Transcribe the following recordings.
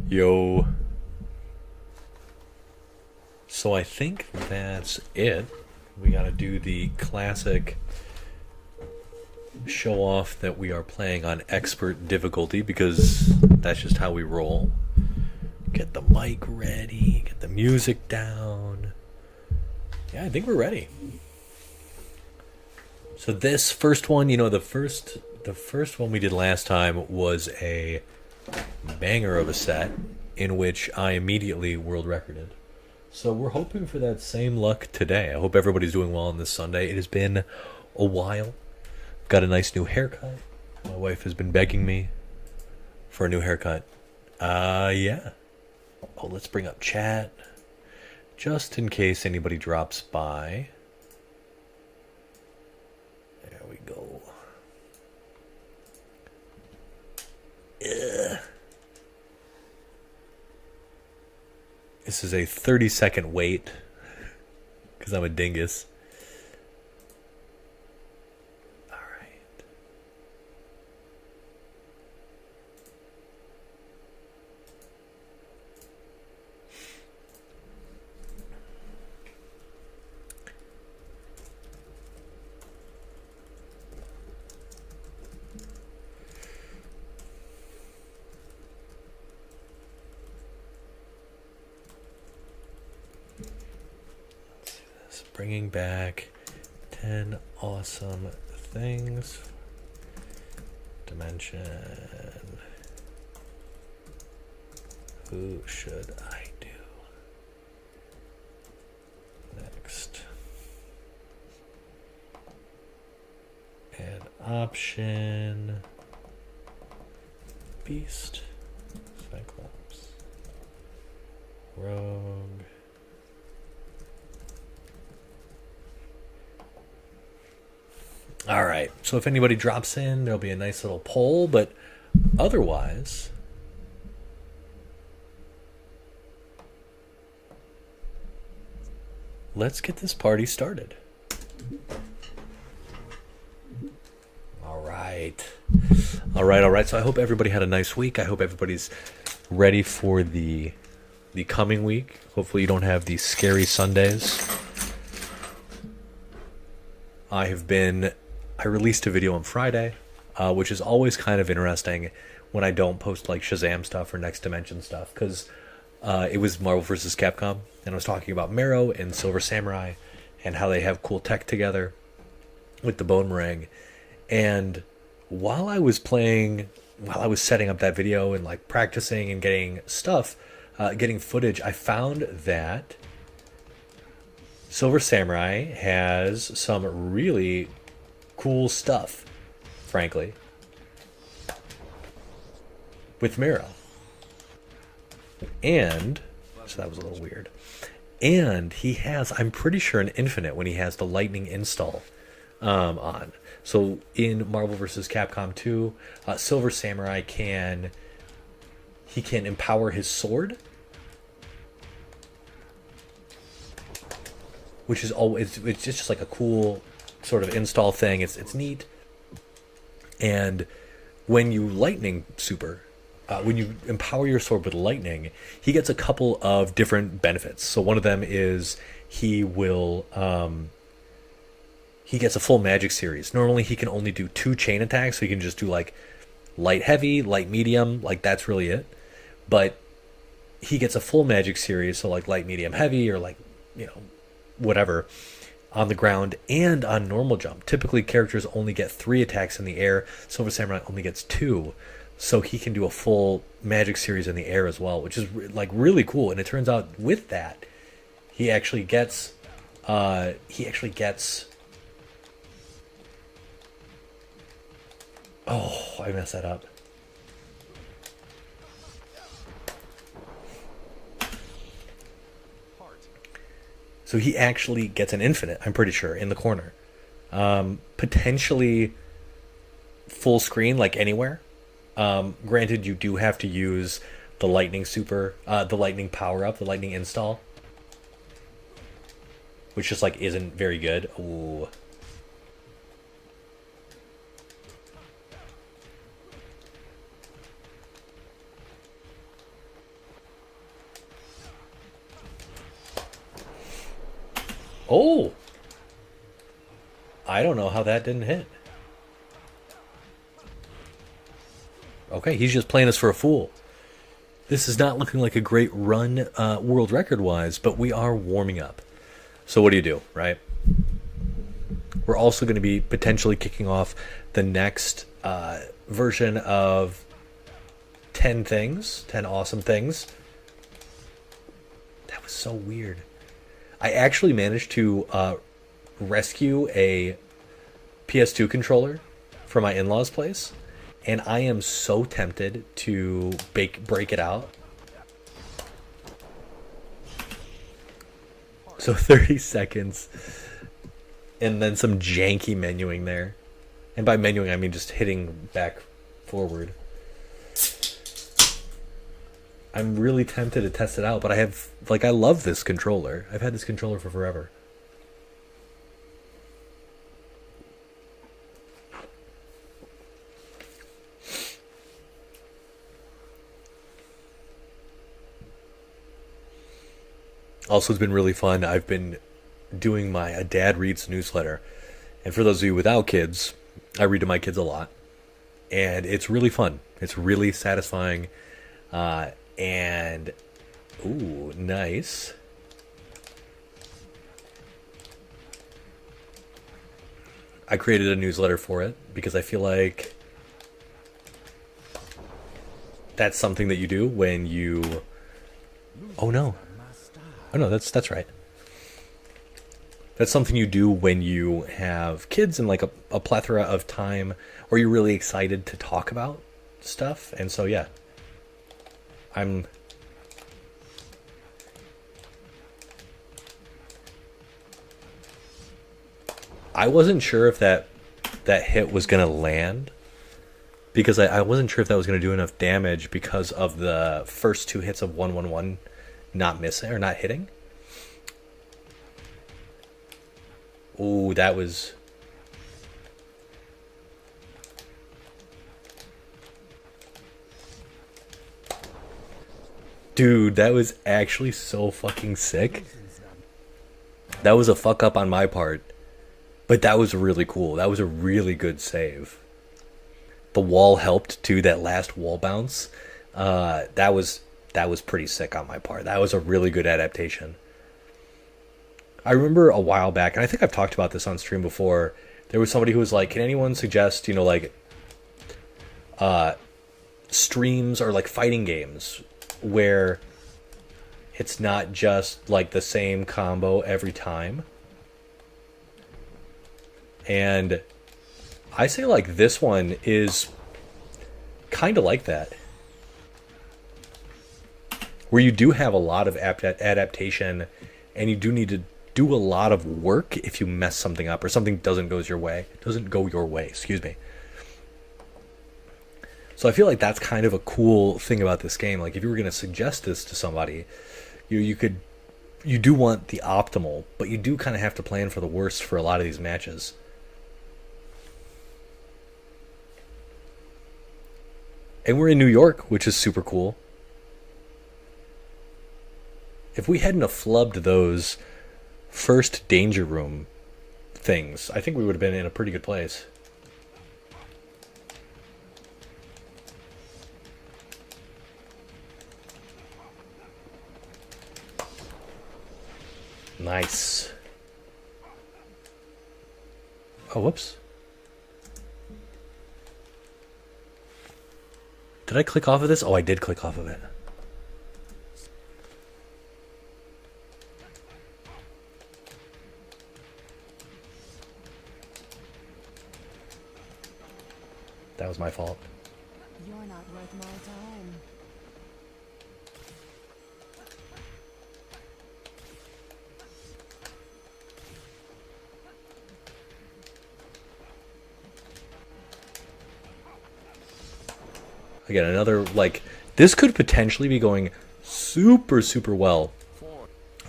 Yo. So I think that's it. We gotta do the classic show off that we are playing on expert difficulty because that's just how we roll. Get the mic ready, get the music down. Yeah, I think we're ready. So this first one, the first one we did last time was a banger of a set in which I immediately world recorded. So we're hoping for that same luck today. I hope everybody's doing well on this Sunday. It has been a while. Got a nice new haircut. My wife has been begging me for a new haircut. Yeah. Oh, let's bring up chat. Just in case anybody drops by. There we go. Ugh. This is a 30-second wait because I'm a dingus. All right. Bringing back 10 awesome things. Dimension. Who should I do next? Add option. Beast. Cyclops. Rogue. All right. So if anybody drops in, there'll be a nice little poll, but otherwise, let's get this party started. All right. All right. So I hope everybody had a nice week. I hope everybody's ready for the coming week. Hopefully you don't have these scary Sundays. I released a video on Friday, which is always kind of interesting when I don't post like Shazam stuff or Next Dimension stuff, because it was Marvel vs. Capcom, and I was talking about Marrow and Silver Samurai and how they have cool tech together with the Bone Meringue. And while I was setting up that video and like practicing and getting getting footage, I found that Silver Samurai has some really cool stuff, frankly, with Miro. And, so that was a little weird. And he has, I'm pretty sure, an infinite when he has the lightning install on. So in Marvel vs. Capcom 2, Silver Samurai can empower his sword, which is always, it's just like a cool sort of install thing. It's neat. And when you lightning super, when you empower your sword with lightning, he gets a couple of different benefits. So one of them is he gets a full magic series. Normally he can only do 2 chain attacks, so he can just do like light heavy, light medium, like that's really it. But he gets a full magic series, so like light medium heavy, or like, whatever, on the ground and on normal jump. Typically characters only get 3 attacks in the air. Silver Samurai only gets 2, so he can do a full magic series in the air as well, which is like really cool. And it turns out with that, he actually gets oh, I messed that up. So he actually gets an infinite, I'm pretty sure, in the corner. Potentially full screen, like anywhere. Granted, you do have to use the lightning the lightning power up, the lightning install, which just like isn't very good. Ooh. Oh! I don't know how that didn't hit. Okay, he's just playing us for a fool. This is not looking like a great run world record wise, but we are warming up. So what do, right? We're also going to be potentially kicking off the next version of 10 things, 10 awesome things. That was so weird. I actually managed to rescue a PS2 controller from my in-laws' place, and I am so tempted to break it out. So 30 seconds, and then some janky menuing there. And by menuing, I mean just hitting back forward. I'm really tempted to test it out, but I love this controller. I've had this controller for forever. Also, it's been really fun. I've been doing my A Dad Reads newsletter. And for those of you without kids, I read to my kids a lot. And it's really fun. It's really satisfying. And, ooh, nice. I created a newsletter for it because I feel like that's something that you do when you... Oh, no. Oh, no, that's right. That's something you do when you have kids and like a plethora of time, or you're really excited to talk about stuff. And so, yeah, I wasn't sure if that hit was gonna land, because I wasn't sure if that was gonna do enough damage because of the first two hits of 111 not missing or not hitting. Ooh, that was... Dude, that was actually so fucking sick. That was a fuck up on my part, but that was really cool. That was a really good save. The wall helped too, that last wall bounce. That was pretty sick on my part. That was a really good adaptation. I remember a while back, and I think I've talked about this on stream before, there was somebody who was like, can anyone suggest, streams or like fighting games where it's not just like the same combo every time? And I say like this one is kind of like that, where you do have a lot of adaptation, and you do need to do a lot of work if you mess something up or something doesn't go your way. Excuse me. So I feel like that's kind of a cool thing about this game. Like if you were going to suggest this to somebody, you do want the optimal, but you do kind of have to plan for the worst for a lot of these matches. And we're in New York, which is super cool. If we hadn't have flubbed those first danger room things, I think we would have been in a pretty good place. Nice. Oh, whoops. Did I click off of this? Oh, I did click off of it. That was my fault. You're not worth my time. Again, another, like, this could potentially be going super, super well.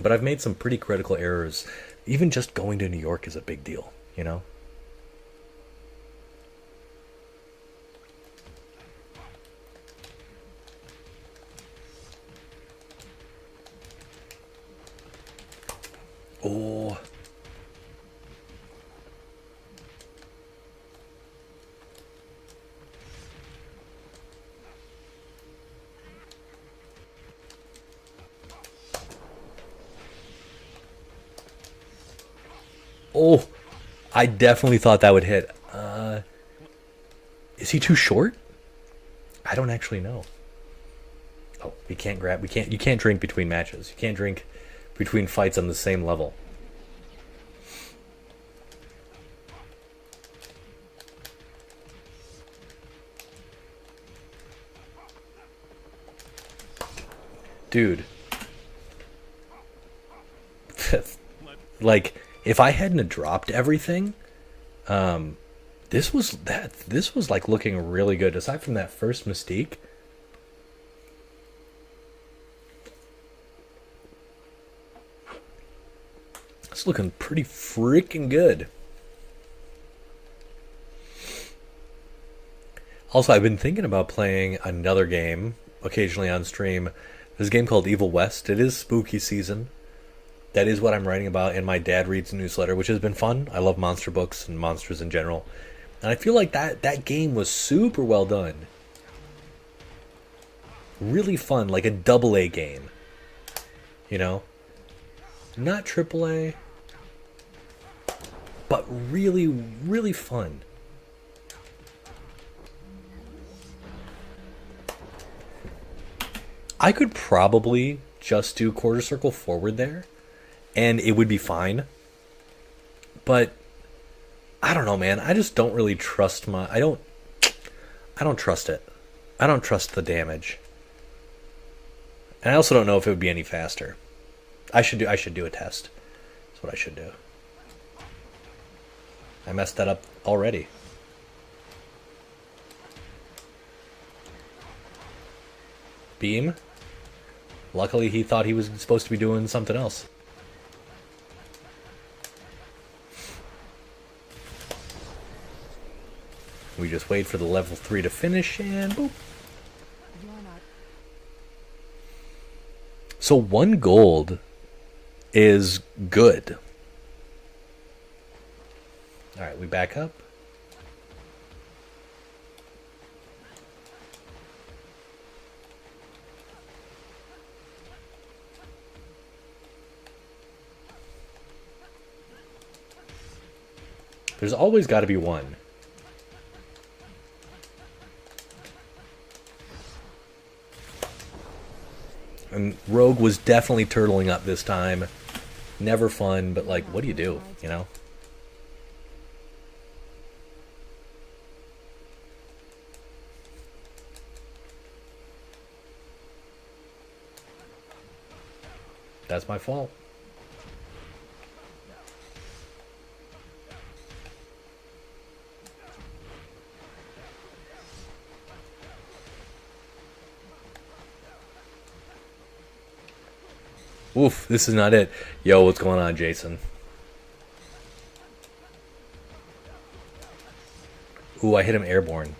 But I've made some pretty critical errors. Even just going to New York is a big deal, you know? Oh, Oh, I definitely thought that would hit. Is he too short? I don't actually know. Oh, we can't grab. We can't. You can't drink between matches. You can't drink between fights on the same level. Dude. Like, if I hadn't dropped everything, this was like looking really good. Aside from that first Mystique, it's looking pretty freaking good. Also, I've been thinking about playing another game occasionally on stream. There's a game called Evil West. It is spooky season. That is what I'm writing about in my Dad Reads newsletter, which has been fun. I love monster books and monsters in general. And I feel like that game was super well done. Really fun, like a double A game. You know? Not triple A, but really, really fun. I could probably just do quarter circle forward there, and it would be fine. But I don't know, man. I just don't really trust I don't trust it. I don't trust the damage. And I also don't know if it would be any faster. I should do a test. That's what I should do. I messed that up already. Beam. Luckily, he thought he was supposed to be doing something else. We just wait for the level 3 to finish, and boop. So 1 gold is good. Alright, we back up. There's always got to be one. And Rogue was definitely turtling up this time. Never fun, but like, what do, you know? That's my fault. Oof, this is not it. Yo, what's going on, Jason? Ooh, I hit him airborne.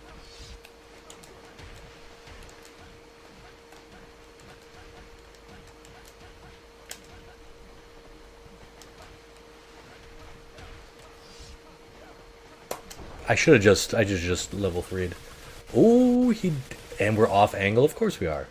I should have just level 3'd. Ooh, and we're off angle? Of course we are.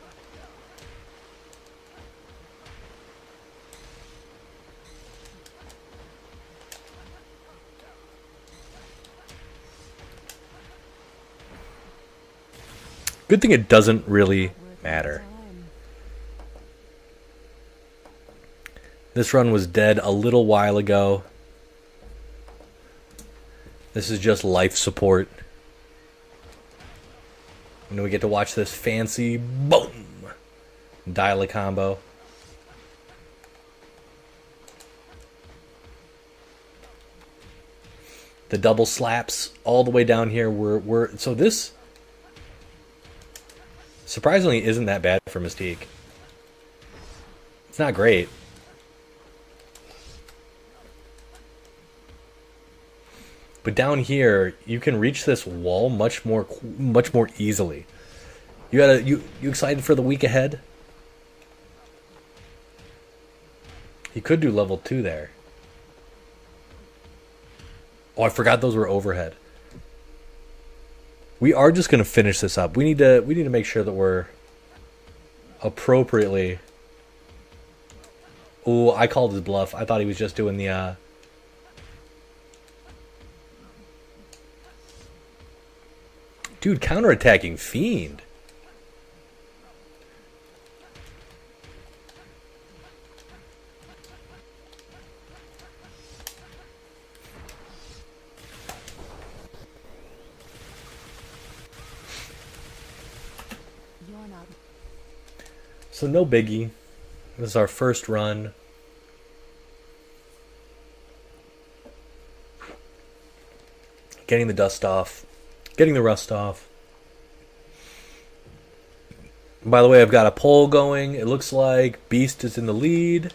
Good thing it doesn't really matter. This run was dead a little while ago. This is just life support. And we get to watch this fancy boom dial a combo. The double slaps all the way down here so this surprisingly isn't that bad for Mystique. It's not great. But down here, you can reach this wall much more easily. You excited for the week ahead? He could do level 2 there. Oh, I forgot those were overhead. We are just going to finish this up. We need to make sure that we're appropriately. Oh, I called his bluff. I thought he was just doing the Dude, counterattacking Fiend. You're not. So no biggie. This is our first run. Getting the dust off. Getting the rust off. By the way, I've got a poll going. It looks like Beast is in the lead,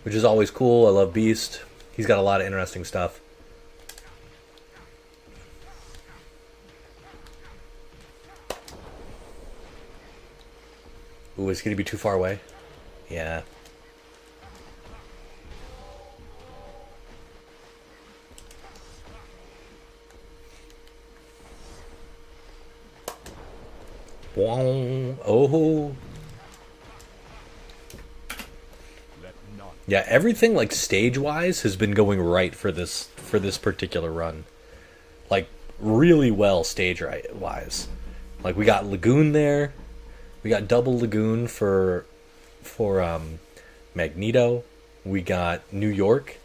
which is always cool. I love Beast. He's got a lot of interesting stuff. Ooh, it's going to be too far away. Yeah. Oh. Yeah, everything like stage-wise has been going right for this particular run. Like really well stage-wise. Like we got Lagoon there. We got double Lagoon for Magneto. We got New York.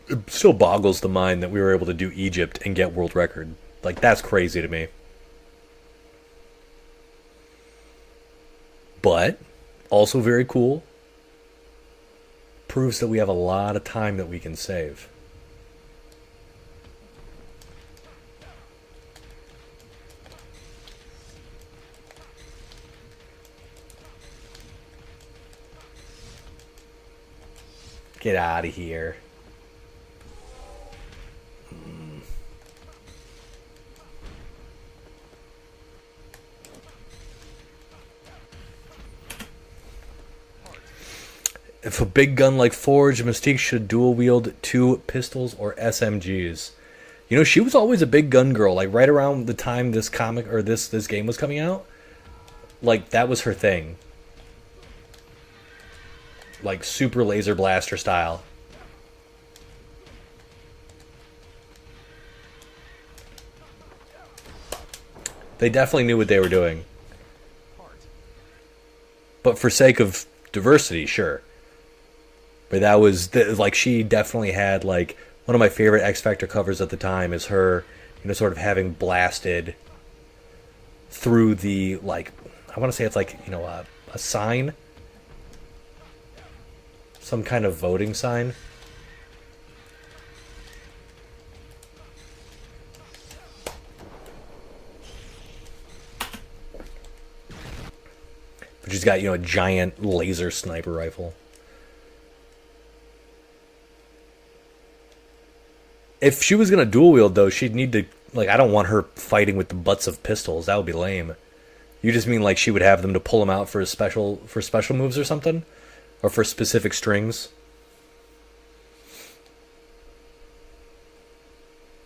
It still boggles the mind that we were able to do Egypt and get world record. Like that's crazy to me. But also very cool. Proves that we have a lot of time that we can save. Get out of here. If a big gun like Forge, Mystique should dual wield 2 pistols or SMGs. You know, she was always a big gun girl. Like right around the time this comic or this game was coming out, like that was her thing. Like super laser blaster style. They definitely knew what they were doing. But for sake of diversity, sure. But that was like she definitely had like one of my favorite X Factor covers at the time is her, you know, sort of having blasted through the like I want to say it's like, you know, a sign, some kind of voting sign. But she's got, you know, a giant laser sniper rifle. If she was gonna dual wield though, she'd need to like I don't want her fighting with the butts of pistols. That would be lame. You just mean like she would have them to pull them out for special moves or something, or for specific strings.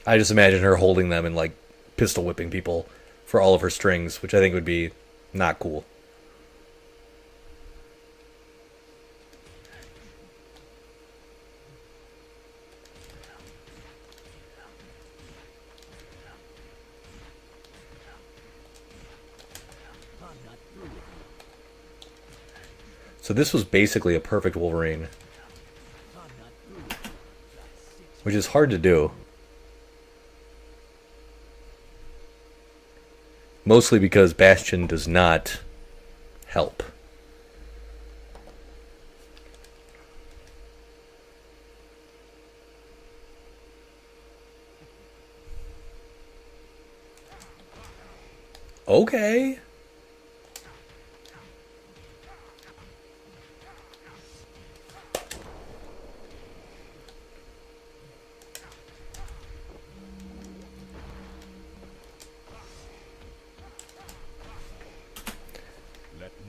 I just imagine her holding them and like pistol whipping people for all of her strings, which I think would be not cool. So this was basically a perfect Wolverine, which is hard to do. Mostly because Bastion does not help. Okay.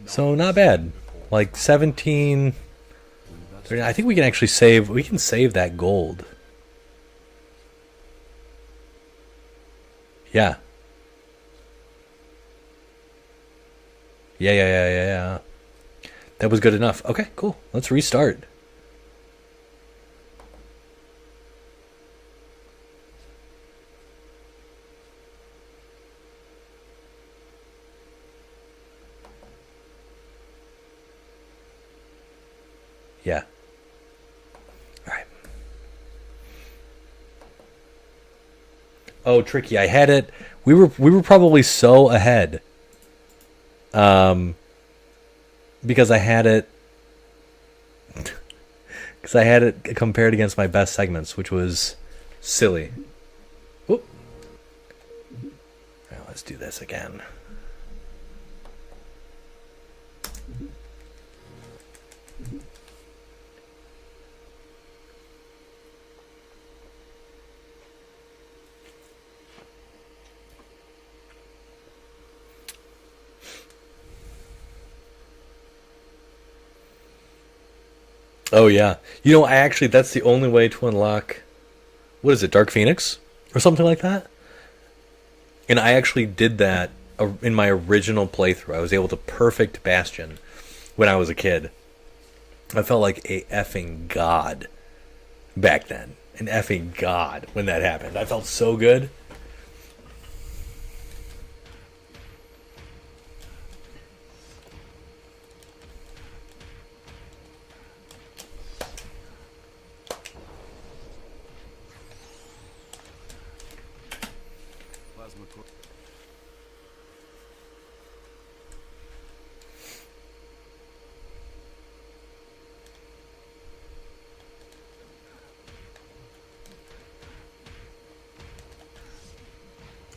So not bad. Like 17. I think we can actually save. We can save that gold. Yeah. Yeah. That was good enough. Okay, cool. Let's restart. Yeah. All right. Oh, tricky. I had it. We were probably so ahead. Because I had it. Because I had it compared against my best segments, which was silly. Whoop. Now let's do this again. Oh yeah. I actually that's the only way to unlock what is it, Dark Phoenix or something like that? And I actually did that in my original playthrough. I was able to perfect Bastion when I was a kid. I felt like a effing god back then. An effing god when that happened. I felt so good.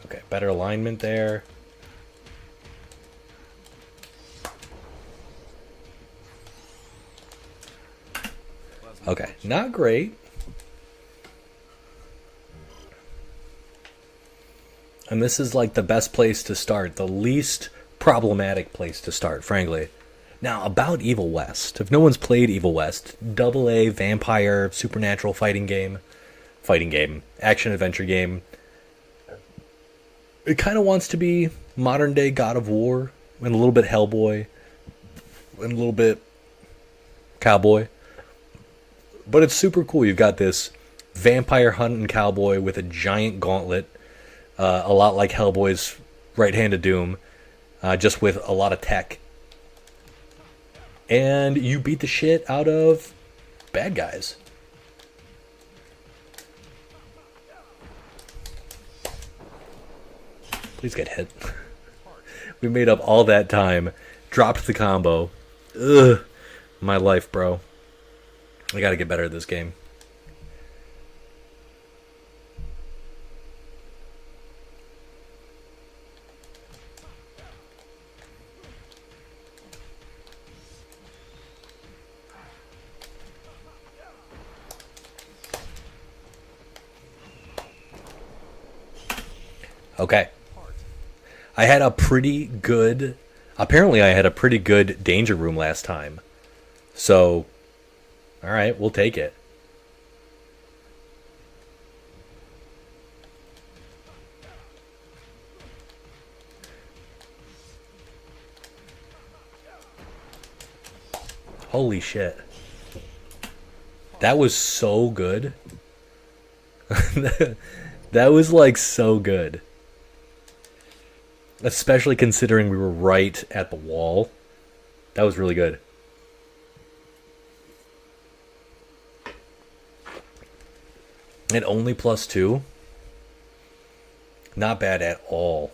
Okay, better alignment there. Okay, not great. And this is like the best place to start, the least problematic place to start, frankly. Now, about Evil West. If no one's played Evil West, double A vampire supernatural fighting game, action adventure game. It kind of wants to be modern day God of War, and a little bit Hellboy, and a little bit Cowboy. But it's super cool. You've got this vampire hunting cowboy with a giant gauntlet, a lot like Hellboy's Right-Handed Doom, just with a lot of tech. And you beat the shit out of bad guys. Please get hit. We made up all that time, dropped the combo. Ugh, my life, bro. I gotta get better at this game. Okay. I had a pretty good... Apparently I had a pretty good danger room last time. So, alright, we'll take it. Holy shit. That was so good. That was like so good. Especially considering we were right at the wall. That was really good. And only +2. Not bad at all.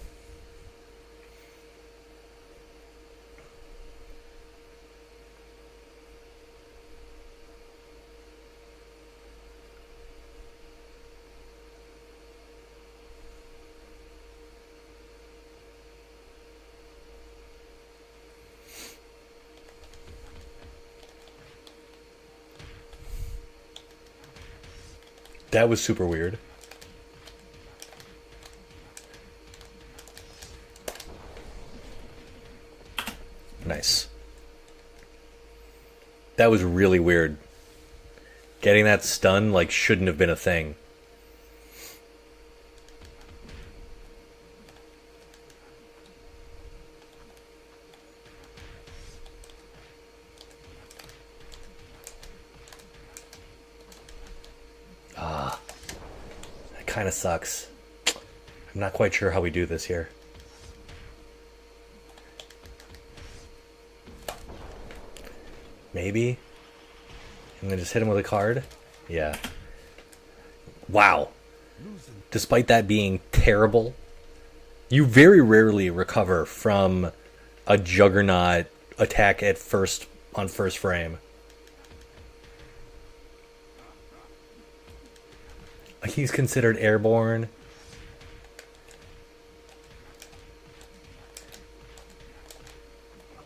That was super weird. Nice. That was really weird. Getting that stun like shouldn't have been a thing. Kind of sucks. I'm not quite sure how we do this here. Maybe. And then just hit him with a card. Yeah. Wow. Despite that being terrible, you very rarely recover from a juggernaut attack at first on first frame. He's considered airborne.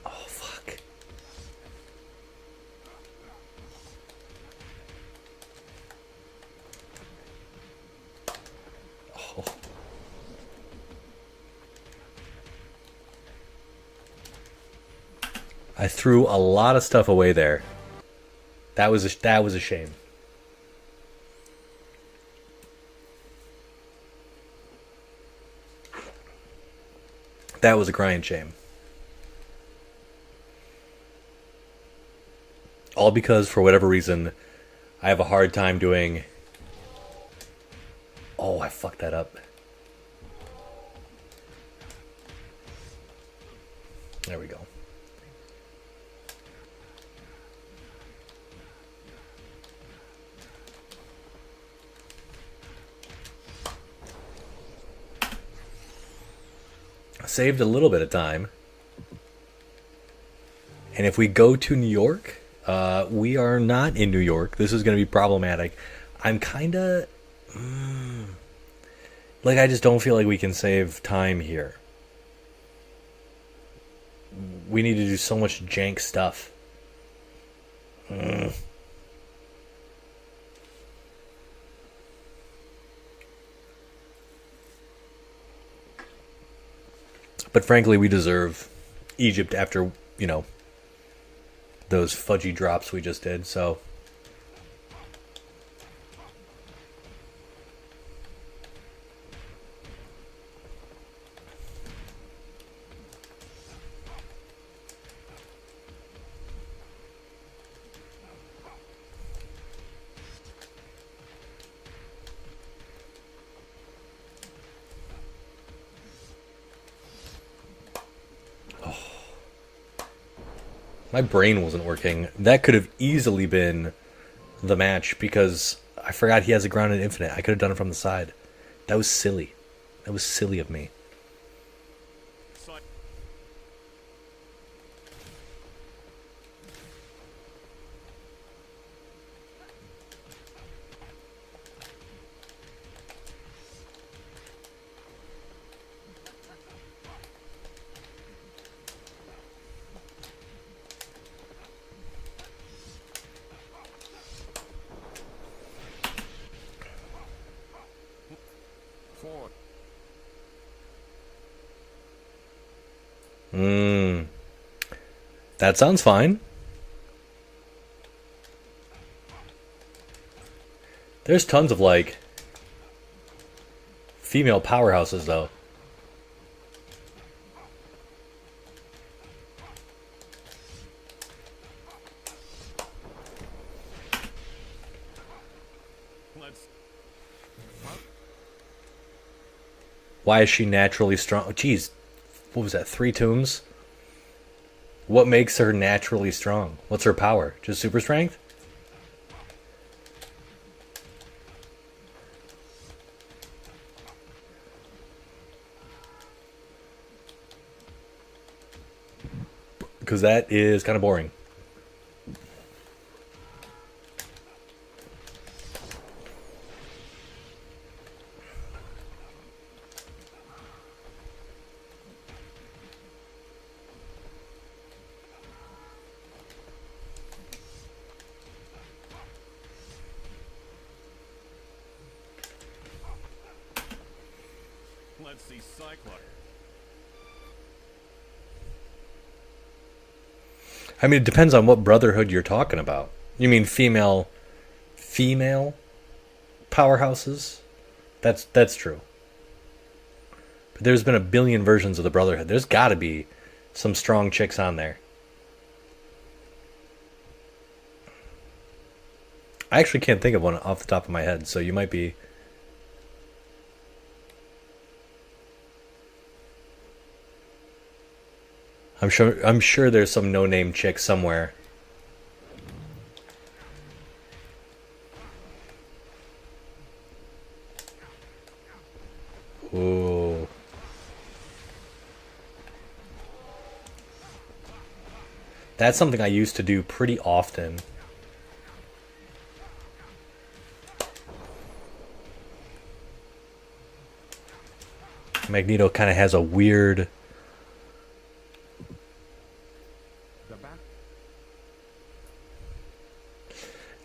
Oh, fuck. Oh. I threw a lot of stuff away there. That was a shame. That was a crying shame. All because, for whatever reason, I have a hard time doing... Oh, I fucked that up. There we go. Saved a little bit of time. And if we go to New York, we are not in New York. This is going to be problematic. I'm kind of... like, I just don't feel like we can save time here. We need to do so much jank stuff. But frankly, we deserve Egypt after, you know, those fudgy drops we just did, so... My brain wasn't working. That could have easily been the match because I forgot he has a grounded infinite. I could have done it from the side. That was silly. That was silly of me. That sounds fine. There's tons of, like, female powerhouses, though. Why is she naturally strong? Oh, geez, what was that, 3 tombs? What makes her naturally strong? What's her power? Just super strength? Because that is kind of boring. Let's see Cyclops. I mean, it depends on what brotherhood you're talking about. You mean female powerhouses? That's true. But there's been a billion versions of the brotherhood. There's got to be some strong chicks on there. I actually can't think of one off the top of my head, so you might be... I'm sure there's some no-name chick somewhere. That's something I used to do pretty often. Magneto kind of has a weird...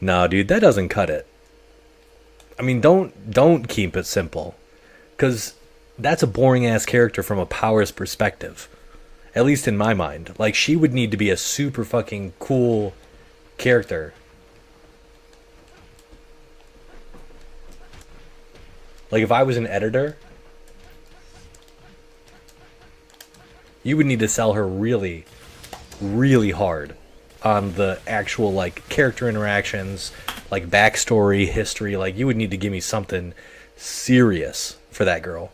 No, dude, that doesn't cut it. I mean, don't keep it simple, because that's a boring ass character from a powers perspective. At least in my mind, like she would need to be a super fucking cool character. Like if I was an editor, you would need to sell her really, really hard on the actual like character interactions, like backstory, history. Like you would need to give me something serious for that girl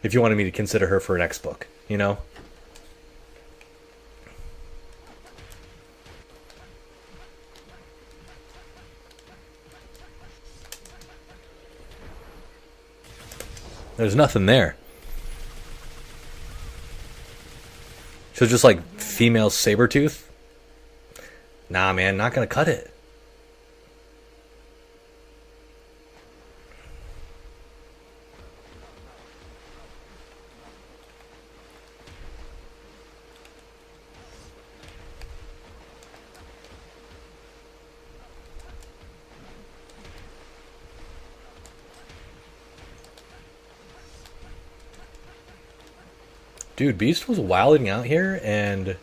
if you wanted me to consider her for an next book, you know? There's nothing there. So just like female Sabretooth? Nah, man, not gonna cut it. Dude, Beast was wilding out here, and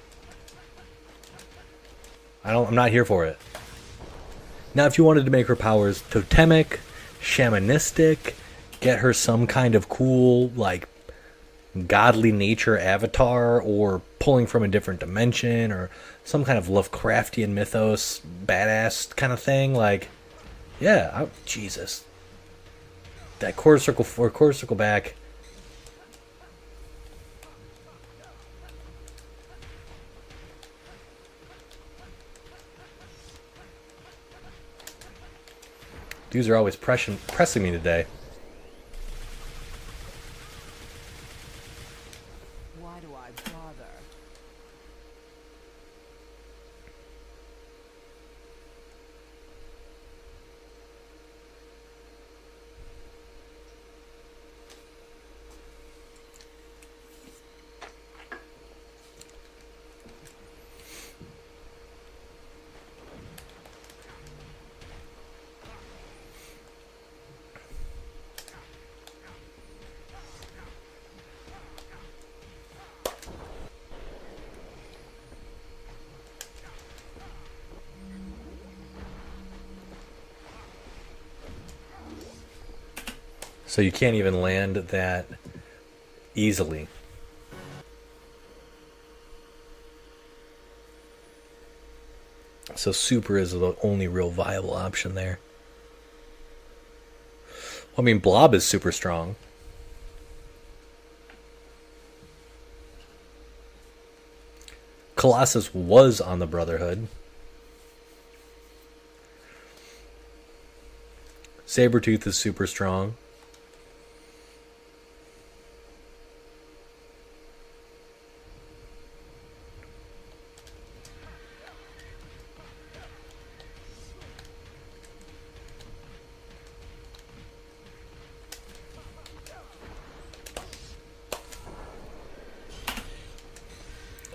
I'm not here for it. Now, if you wanted to make her powers totemic, shamanistic, get her some kind of cool, like, godly nature avatar, or pulling from a different dimension, or some kind of Lovecraftian mythos, badass kind of thing, like, yeah, Jesus. That quarter circle back. Dudes are always pressing me today. Why do I bother? So you can't even land that easily. So super is the only real viable option there. I mean, Blob is super strong. Colossus was on the Brotherhood. Sabretooth is super strong.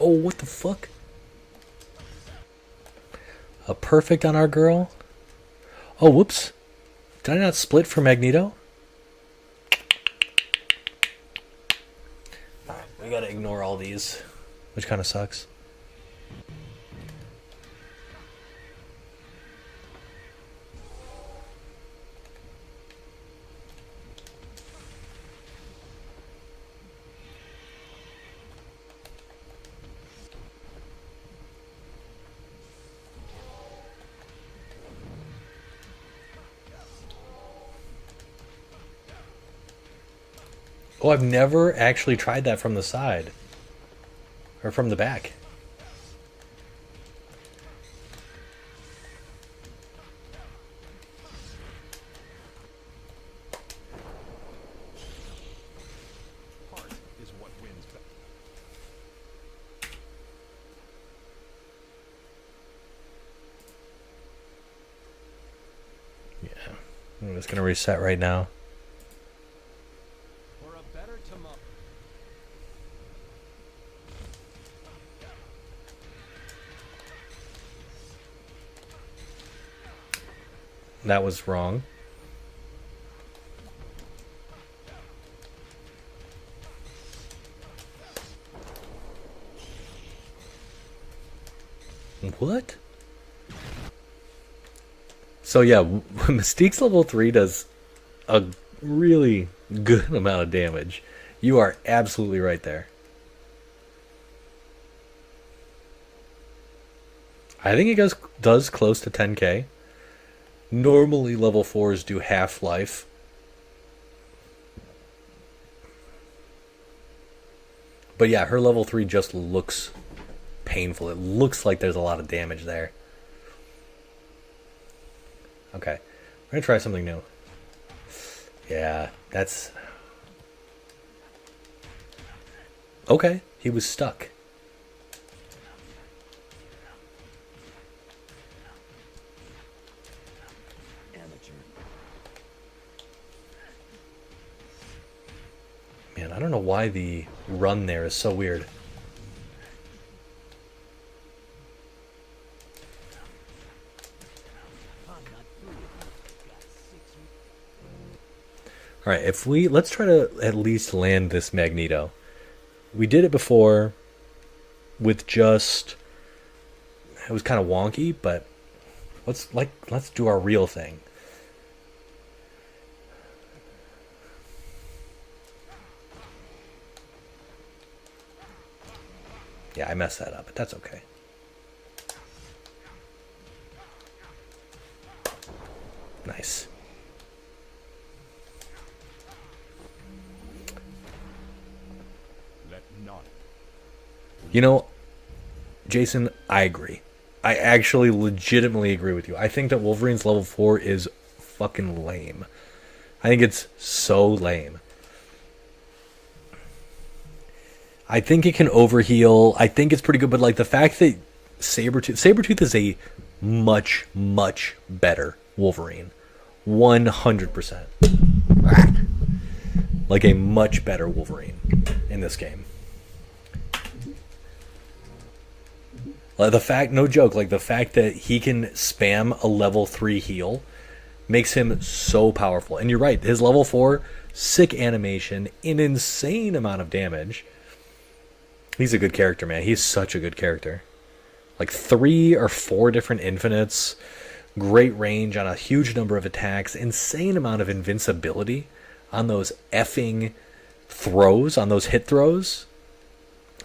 Oh, what the fuck? A perfect on our girl? Oh, whoops. Did I not split for Magneto? Alright, we gotta ignore all these, which kind of sucks. Oh, I've never actually tried that from the side. Or from the back. Heart is what wins. I'm just gonna reset right now. For a better tomorrow. That was wrong. What? So yeah, Mystique's level 3 does a really good amount of damage. You are absolutely right there. I think it does close to 10k. Normally level 4s do half-life. But yeah, her level 3 just looks painful. It looks like there's a lot of damage there. Okay, we're gonna try something new. Yeah, that's... Okay, he was stuck. Amateur. Man, I don't know why the run there is so weird. Alright, let's try to at least land this Magneto. We did it before with just... It was kind of wonky, but let's do our real thing. Yeah, I messed that up, but that's okay. Nice. You know, Jason, I agree. I actually legitimately agree with you. I think that Wolverine's level 4 is fucking lame. I think it's so lame. I think it can overheal. I think it's pretty good, but like the fact that Sabretooth is a much, much better Wolverine. 100%. Like a much better Wolverine in this game. Like the fact, no joke, like the fact that he can spam a level 3 heal makes him so powerful. And you're right, his level 4, sick animation, an insane amount of damage. He's a good character, man. He's such a good character. Like 3 or 4 different infinites, great range on a huge number of attacks, insane amount of invincibility on those effing throws, on those hit throws.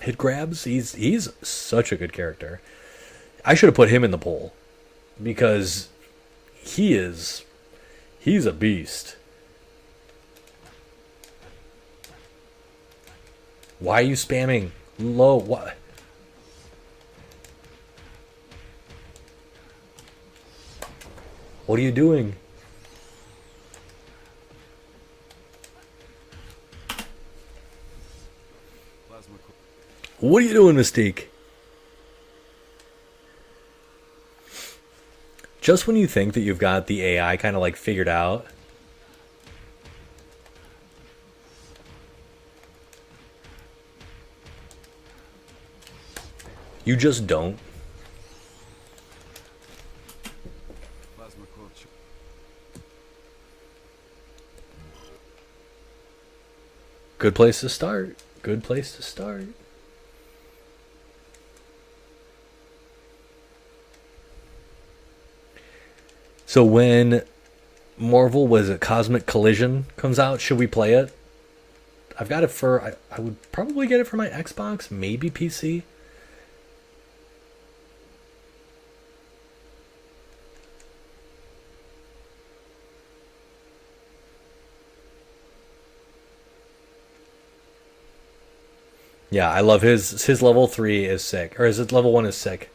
Hit grabs, he's such a good character. I should have put him in the poll because he's a beast. Why are you spamming low? What? What are you doing? What are you doing, Mystique? Just when you think that you've got the AI kind of like figured out, you just don't. Good place to start. Good place to start. So when Marvel was a Cosmic Collision comes out, should we play it? I've got it for... I would probably get it for my Xbox, maybe PC. Yeah, I love his level 3 is sick. Or his level 1 is sick.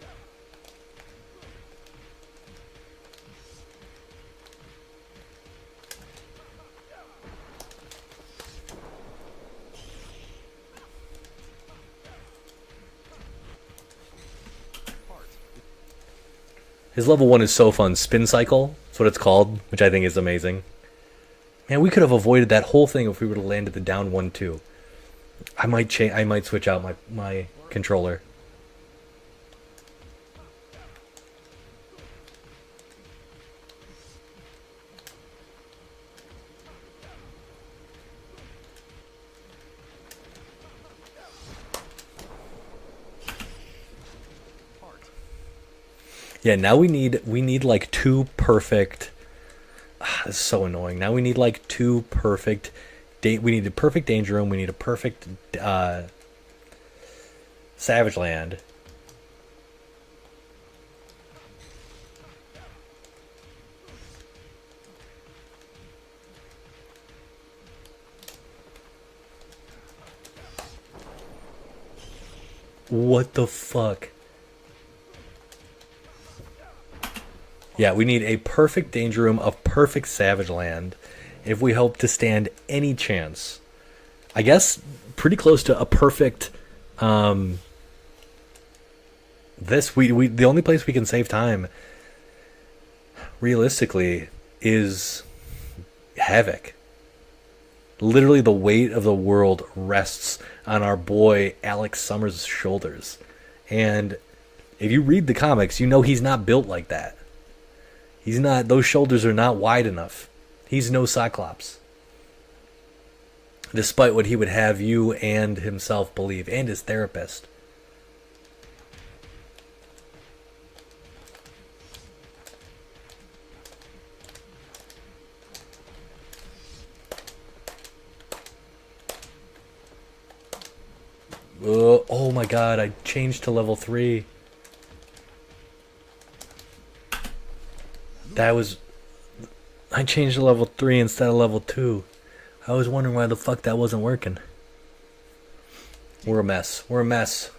His level 1 is so fun. Spin Cycle, that's what it's called, which I think is amazing. Man, we could have avoided that whole thing if we would have landed the down 1-2. I might change. I might switch out my controller. Yeah, now we need like two perfect. This is so annoying. Now we need like two perfect. We need a perfect danger room. We need a perfect Savage Land. What the fuck? Yeah, we need a perfect danger room, a perfect Savage Land, if we hope to stand any chance. I guess pretty close to a perfect. This we the only place we can save time, realistically, is Havoc. Literally, the weight of the world rests on our boy Alex Summers' shoulders, and if you read the comics, you know he's not built like that. He's not. Those shoulders are not wide enough. He's no Cyclops. Despite what he would have you and himself believe, and his therapist. Oh my god, I changed to level 3. That was... I changed to level 3 instead of level 2. I was wondering why the fuck that wasn't working. We're a mess. We're a mess.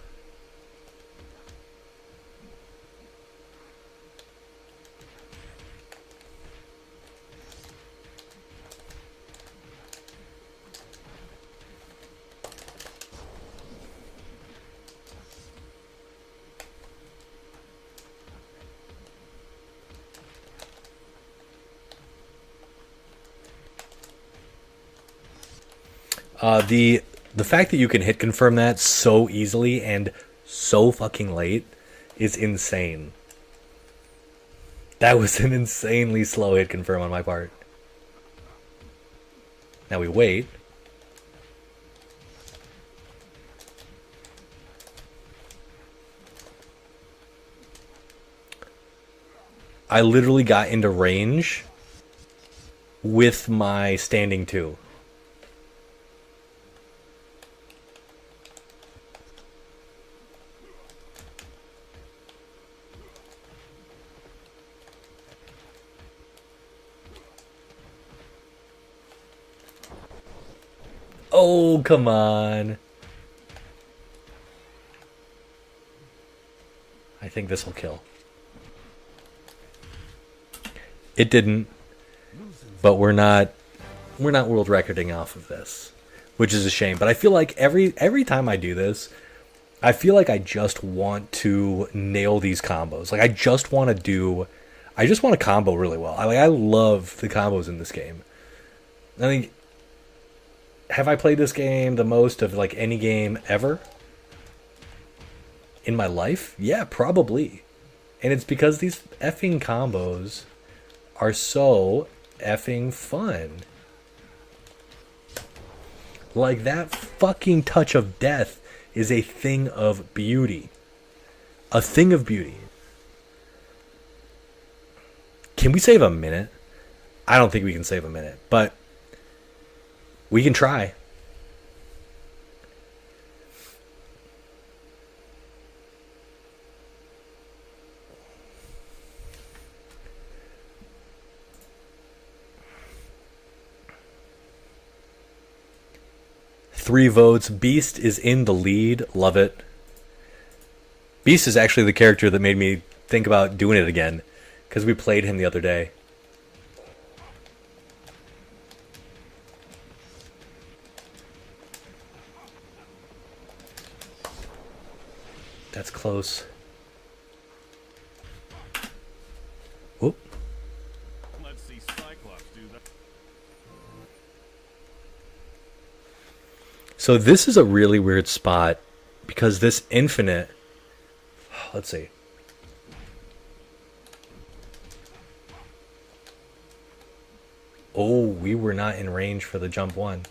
The fact that you can hit confirm that so easily and so fucking late is insane. That was an insanely slow hit confirm on my part. Now we wait. I literally got into range with my standing 2. Oh, come on. I think this will kill. It didn't, but we're not world recording off of this, which is a shame. But I feel like every time I do this, I feel like I just want to nail these combos. Like I just want to combo really well. I love the combos in this game. I think, have I played this game the most of like any game ever in my life? Yeah, probably. And it's because these effing combos are so effing fun. Like that fucking touch of death is a thing of beauty. A thing of beauty. Can we save a minute? I don't think we can save a minute, but we can try. Three votes. Beast is in the lead. Love it. Beast is actually the character that made me think about doing it again, because we played him the other day. That's close. Whoop. Let's see Cyclops do that. So this is a really weird spot because this infinite. Let's see. Oh, we were not in range for the jump one.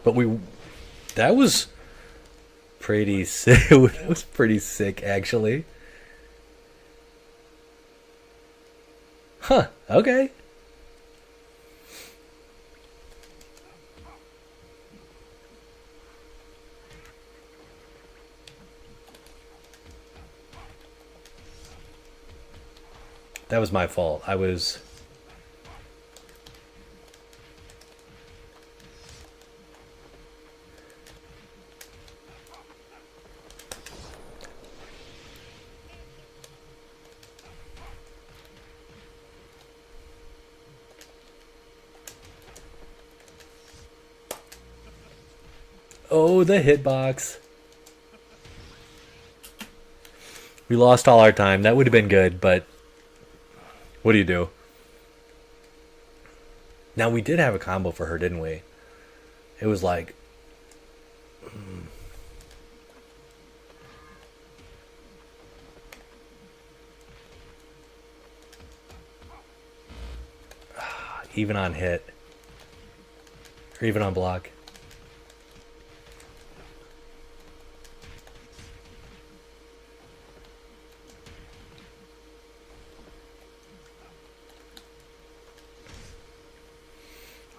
But that was pretty sick. It was pretty sick, actually. Huh, okay. That was my fault. I was... Oh, the hitbox. We lost all our time. That would have been good, but... What do you do? Now, we did have a combo for her, didn't we? It was like... even on hit. Or even on block.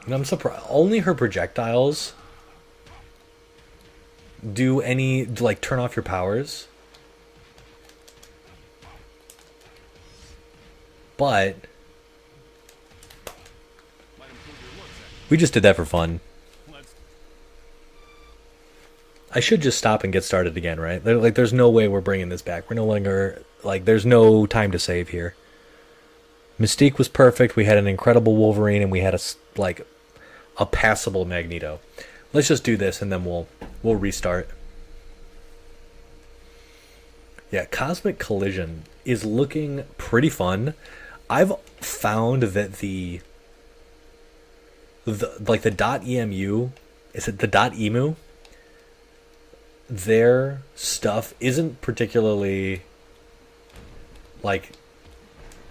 And I'm surprised. Only her projectiles do any, like, turn off your powers. But we just did that for fun. I should just stop and get started again, right? Like, there's no way we're bringing this back. We're no longer, like, there's no time to save here. Mystique was perfect. We had an incredible Wolverine, and we had a passable Magneto. Let's just do this, and then we'll restart. Yeah, Cosmic Collision is looking pretty fun. I've found that the .emu, is it the .emu? Their stuff isn't particularly like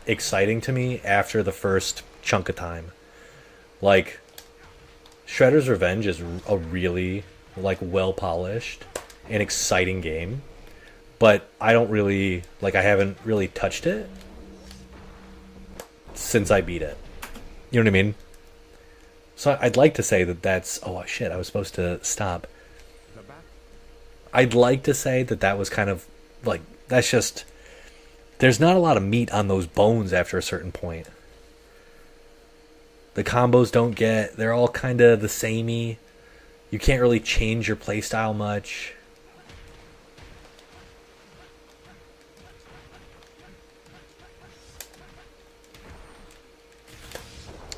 exciting to me after the first chunk of time. Like, Shredder's Revenge is a really well polished and exciting game, but I don't really I haven't really touched it since I beat it. You know what I mean? So I'd like to say that that's... Oh shit, I was supposed to stop. I'd like to say that that was kind of that's just... There's not a lot of meat on those bones after a certain point. The combos don't get... They're all kind of the samey. You can't really change your playstyle much.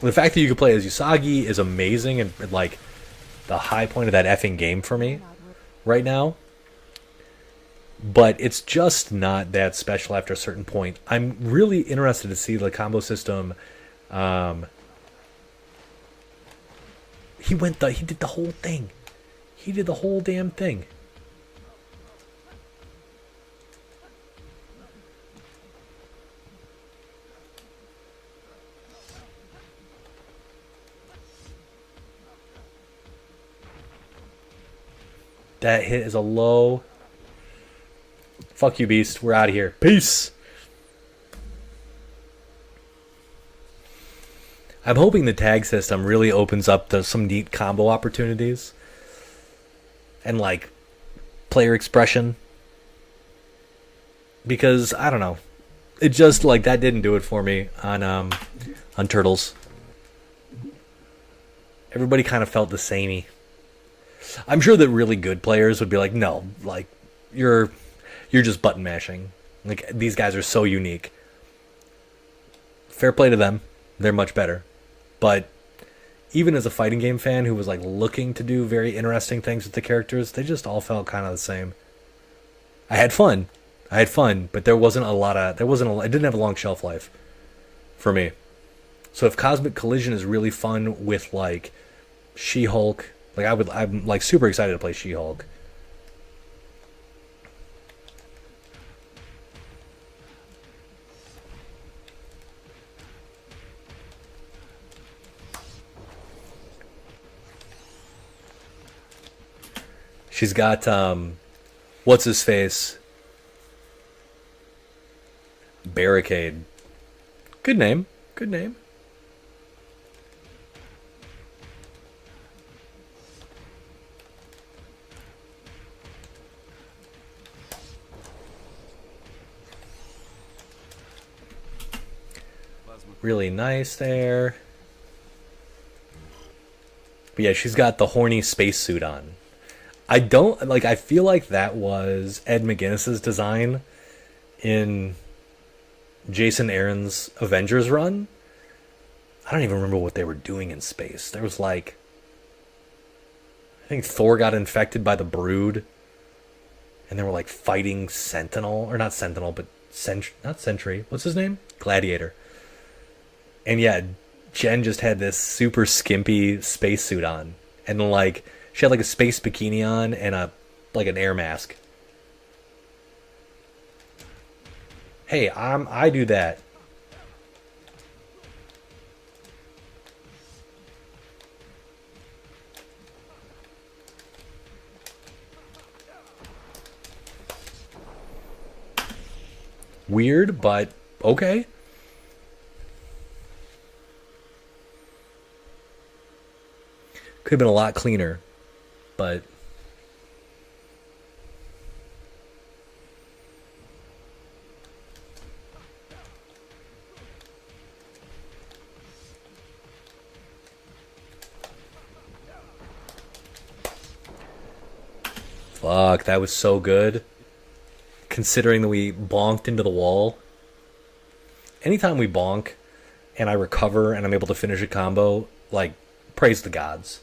The fact that you can play as Usagi is amazing and the high point of that effing game for me right now. But it's just not that special after a certain point. I'm really interested to see the combo system. He did the whole thing. He did the whole damn thing. That hit is a low. Fuck you, Beast. We're out of here. Peace. I'm hoping the tag system really opens up some neat combo opportunities. And player expression. Because, I don't know. It just, that didn't do it for me on Turtles. Everybody kind of felt the samey. I'm sure that really good players would be like, no, you're just button mashing. These guys are so unique. Fair play to them. They're much better. But even as a fighting game fan who was looking to do very interesting things with the characters, they just all felt kind of the same. I had fun. I had fun, but there wasn't a lot of it didn't have a long shelf life for me. So if Cosmic Collision is really fun with like She-Hulk, like I'm like super excited to play She-Hulk. She's got what's his face? Barricade. Good name. Good name. Really nice there. But yeah, she's got the horny spacesuit on. I don't like. I feel like that was Ed McGuinness's design in Jason Aaron's Avengers run. I don't even remember what they were doing in space. There was like, I think Thor got infected by the Brood, and they were like fighting Sentinel, or not Sentinel, but not Sentry. What's his name? Gladiator. And yeah, Jen just had this super skimpy spacesuit on, and like she had like a space bikini on and a like an air mask. Hey, I do that. Weird, but okay. Could have been a lot cleaner, but fuck, that was so good. Considering that we bonked into the wall. Anytime we bonk and I recover and I'm able to finish a combo, like, praise the gods.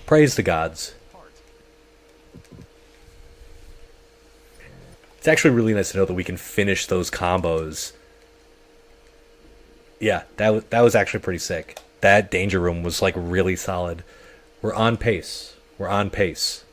Praise the gods. It's actually really nice to know that we can finish those combos. Yeah, that was actually pretty sick. That danger room was like really solid. We're on pace. We're on pace.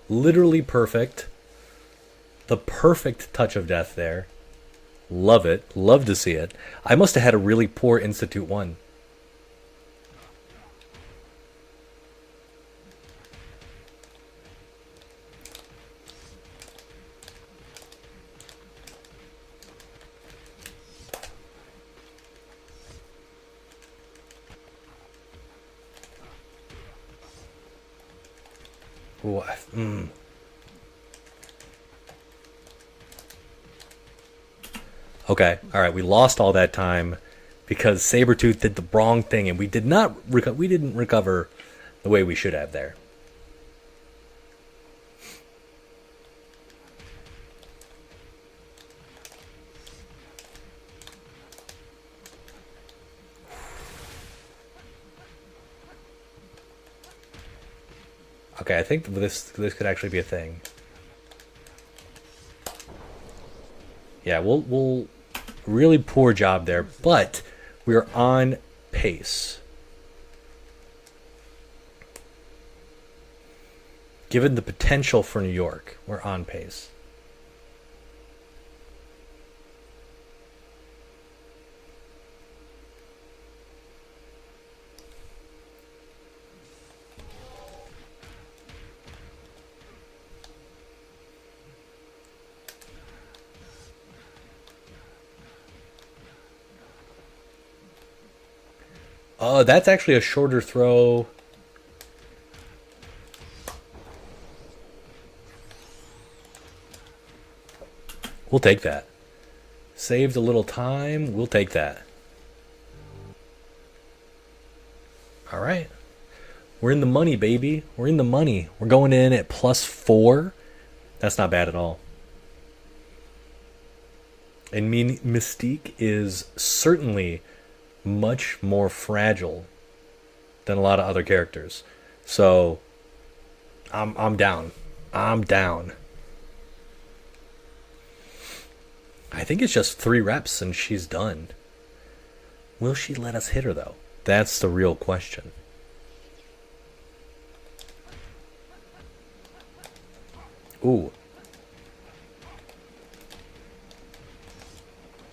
Literally perfect. The perfect touch of death there. Love it. Love to see it. I must have had a really poor Institute 1. Ooh, Okay, all right. We lost all that time because Sabretooth did the wrong thing, and we didn't recover the way we should have there. Okay, I think this could actually be a thing. Yeah, we'll really poor job there, but we're on pace. Given the potential for New York, we're on pace. That's actually a shorter throw. We'll take that. Saved a little time. We'll take that. All right. We're in the money, baby. We're in the money. We're going in at +4. That's not bad at all. And Mystique is certainly much more fragile than a lot of other characters. So I'm down. I'm down. I think it's just 3 reps and she's done. Will she let us hit her though? That's the real question. Ooh.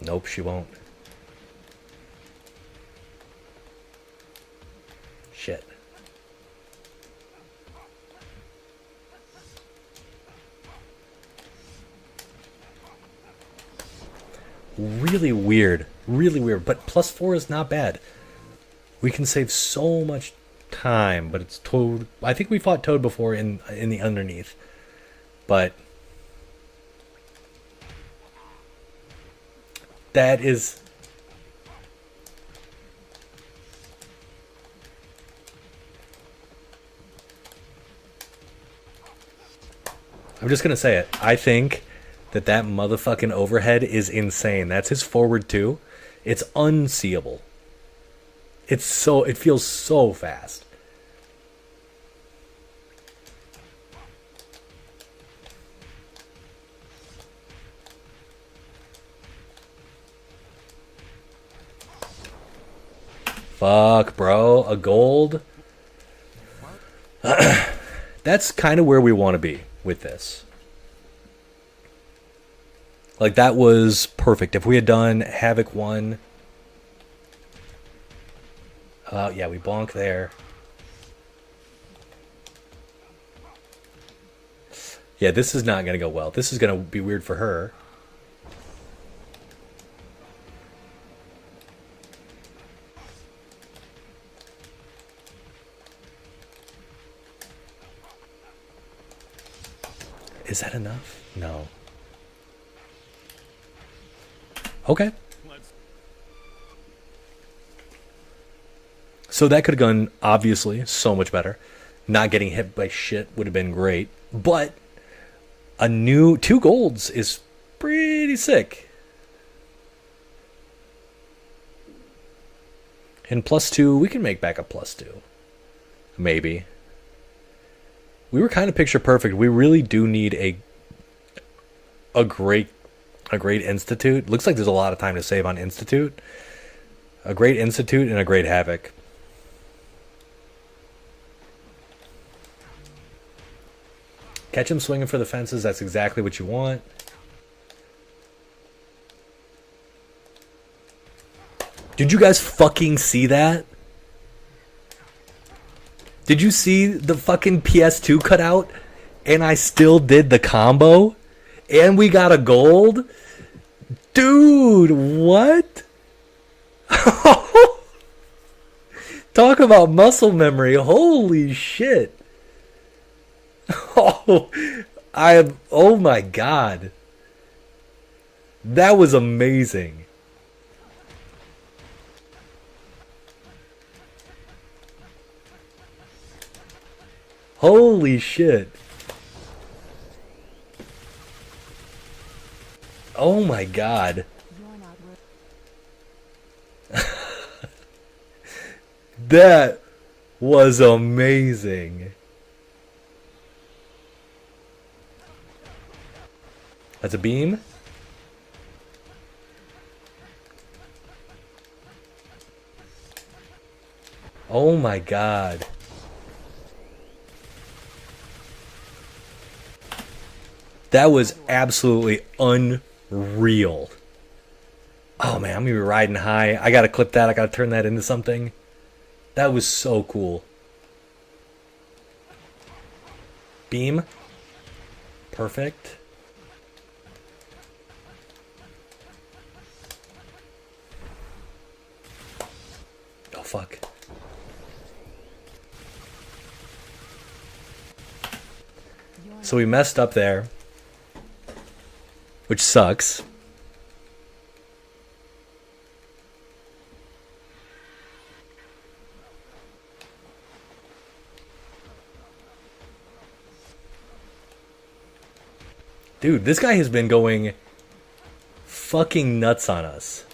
Nope, she won't. Shit. Really weird. Really weird. But +4 is not bad. We can save so much time, but it's Toad. I think we fought Toad before in the underneath. But that is... I'm just going to say it. I think that motherfucking overhead is insane. That's his forward too. It's unseeable. It feels so fast. Fuck, bro. A gold. That's kind of where we want to be with this. Like, that was perfect. If we had done Havoc 1... yeah, we bonk there. Yeah, this is not going to go well. This is going to be weird for her. Is that enough? No. Okay. So that could have gone, obviously, so much better. Not getting hit by shit would have been great. But a new 2 golds is pretty sick. And +2, we can make back a +2. Maybe. We were kind of picture perfect. We really do need a great Institute. Looks like there's a lot of time to save on Institute. A great Institute and a great Havoc. Catch him swinging for the fences. That's exactly what you want. Did you guys fucking see that? Did you see the fucking PS2 cutout? And I still did the combo? And we got a gold? Dude, what? Talk about muscle memory. Holy shit. Oh my god. That was amazing. Holy shit. Oh my god. That was amazing. That's a beam. Oh my god. That was absolutely unreal. Oh man, I'm gonna be riding high. I gotta clip that. I gotta turn that into something. That was so cool. Beam. Perfect. Oh fuck. So we messed up there, which sucks. Dude, this guy has been going fucking nuts on us.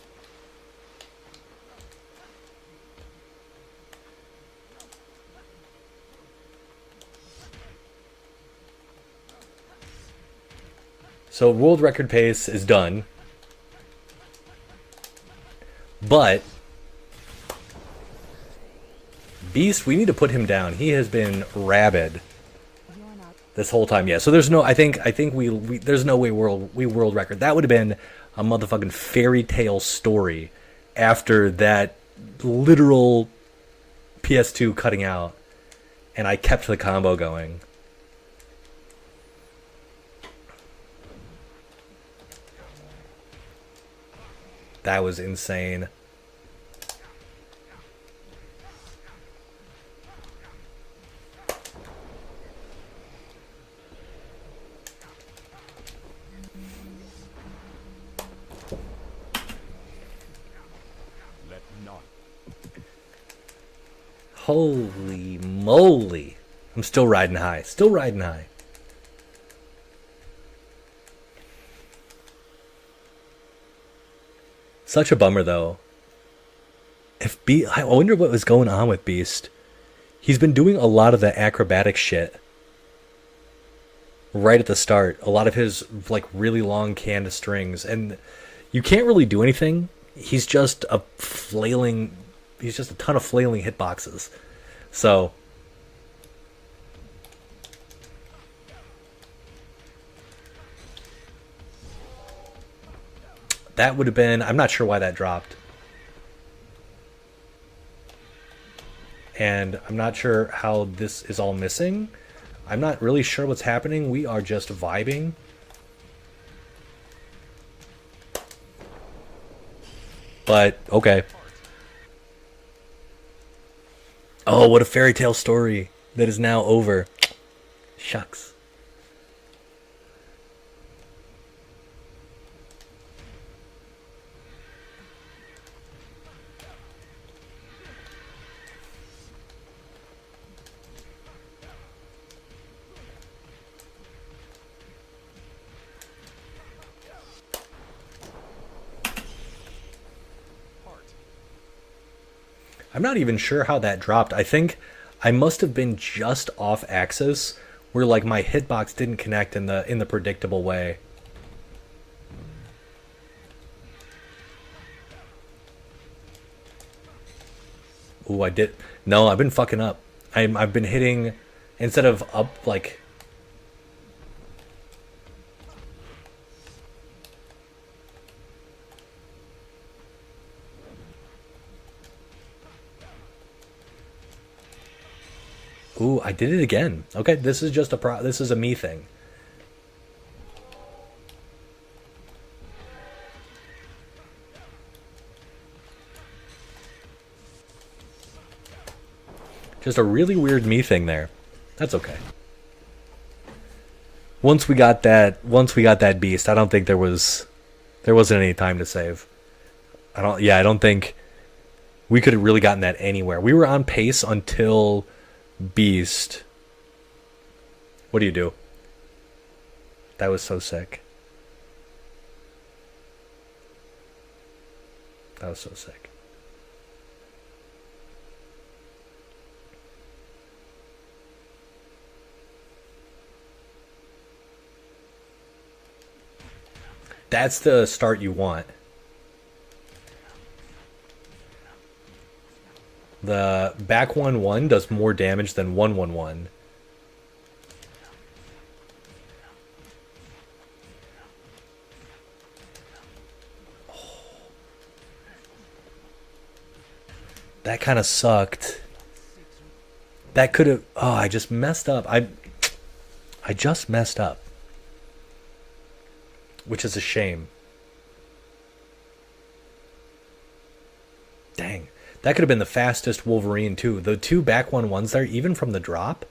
So world record pace is done. But Beast, we need to put him down. He has been rabid this whole time. Yeah, so there's no I think we there's no way we world record. That would have been a motherfucking fairy tale story after that literal PS2 cutting out, and I kept the combo going. That was insane. Holy moly. I'm still riding high. Still riding high. Such a bummer, though. I wonder what was going on with Beast. He's been doing a lot of the acrobatic shit right at the start. A lot of his like really long canned strings, and you can't really do anything. He's just a flailing. He's just a ton of flailing hitboxes. So that would have been. I'm not sure why that dropped. And I'm not sure how this is all missing. I'm not really sure what's happening. We are just vibing. But, okay. Oh, what a fairy tale story that is now over. Shucks. I'm not even sure how that dropped. I think I must have been just off axis where like my hitbox didn't connect in the predictable way. Ooh, I did. No, I've been fucking up. I've been hitting instead of up like. Ooh, I did it again. Okay, this is just this is a me thing. Just a really weird me thing there. That's okay. Once we got that beast, I don't think there wasn't any time to save. I don't think we could have really gotten that anywhere. We were on pace until Beast. What do you do? That was so sick. That was so sick. That's the start you want. The back 1-1 does more damage than 1-1-1. That kind of sucked. That could have. Oh, I just messed up. I just messed up. Which is a shame. Dang. That could have been the fastest Wolverine, too. The two back 1-1s there, even from the drop.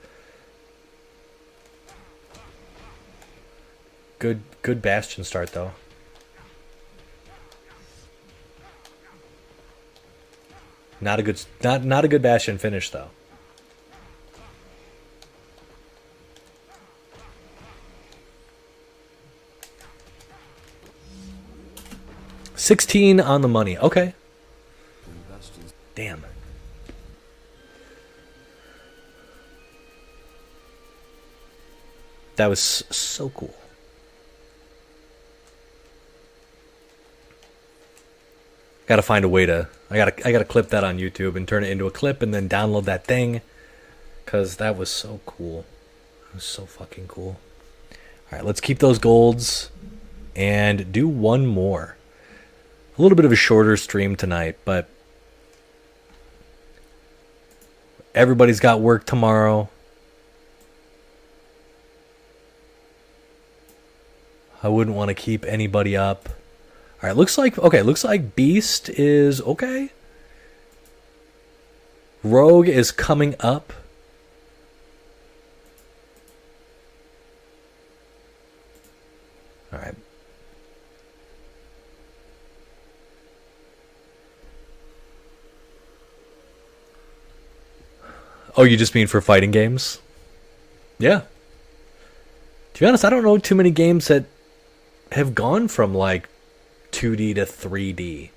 Good Bastion start though. Not a good Bastion finish though. $16 on the money. Okay. Damn. That was so cool. Got to find a way to. I gotta clip that on YouTube and turn it into a clip and then download that thing, cause that was so cool. It was so fucking cool. All right, let's keep those golds and do one more. A little bit of a shorter stream tonight, but everybody's got work tomorrow. I wouldn't want to keep anybody up. All right, looks like Beast is okay. Rogue is coming up. All right. Oh, you just mean for fighting games? Yeah. To be honest, I don't know too many games that have gone from like 2D to 3D.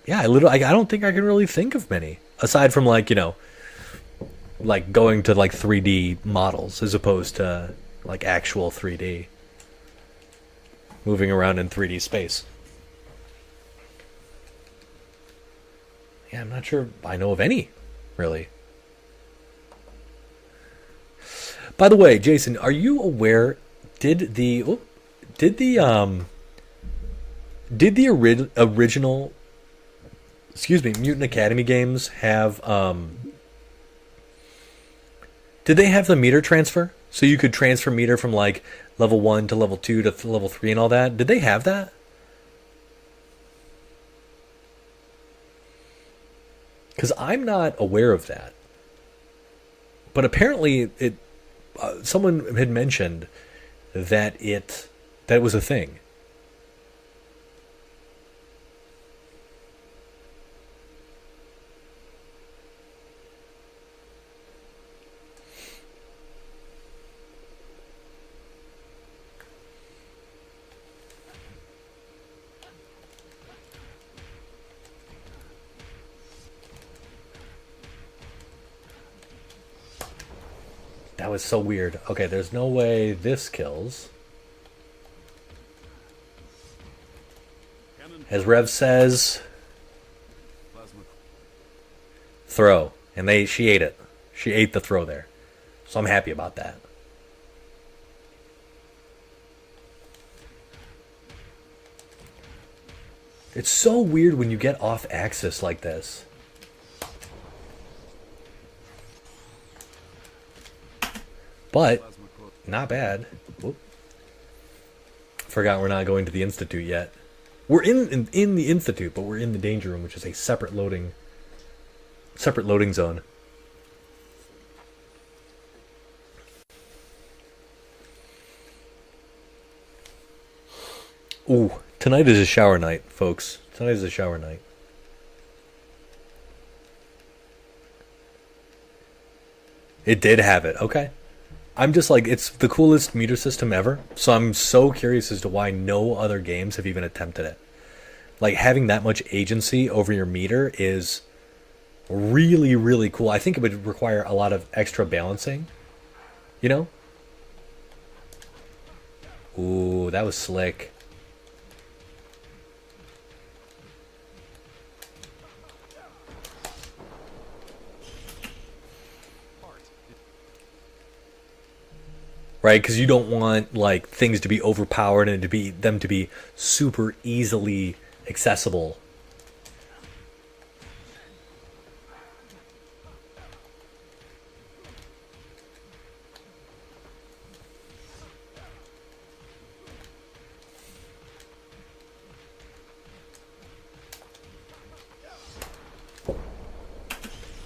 Yeah, I don't think I can really think of many aside from like, you know, like going to like 3D models as opposed to like actual 3D, moving around in 3D space. Yeah, I'm not sure I know of any, really. By the way, Jason, are you aware? Did the original, excuse me, Mutant Academy games have did they have the meter transfer? So you could transfer meter from like level 1 to level 2 to level 3 and all that? Did they have that? Because I'm not aware of that. But apparently it someone had mentioned that it was a thing. That was so weird. Okay, there's no way this kills. As Rev says, throw. And she ate it. She ate the throw there. So I'm happy about that. It's so weird when you get off axis like this. But not bad. Whoop. Forgot we're not going to the Institute yet. We're in the Institute, but we're in the Danger Room, which is a separate loading zone. Ooh, tonight is a shower night, folks. Tonight is a shower night. It did have it. Okay. I'm just like, it's the coolest meter system ever. So I'm so curious as to why no other games have even attempted it. Like, having that much agency over your meter is really, really cool. I think it would require a lot of extra balancing. You know? Ooh, that was slick. Right, because you don't want like things to be overpowered and them to be super easily accessible.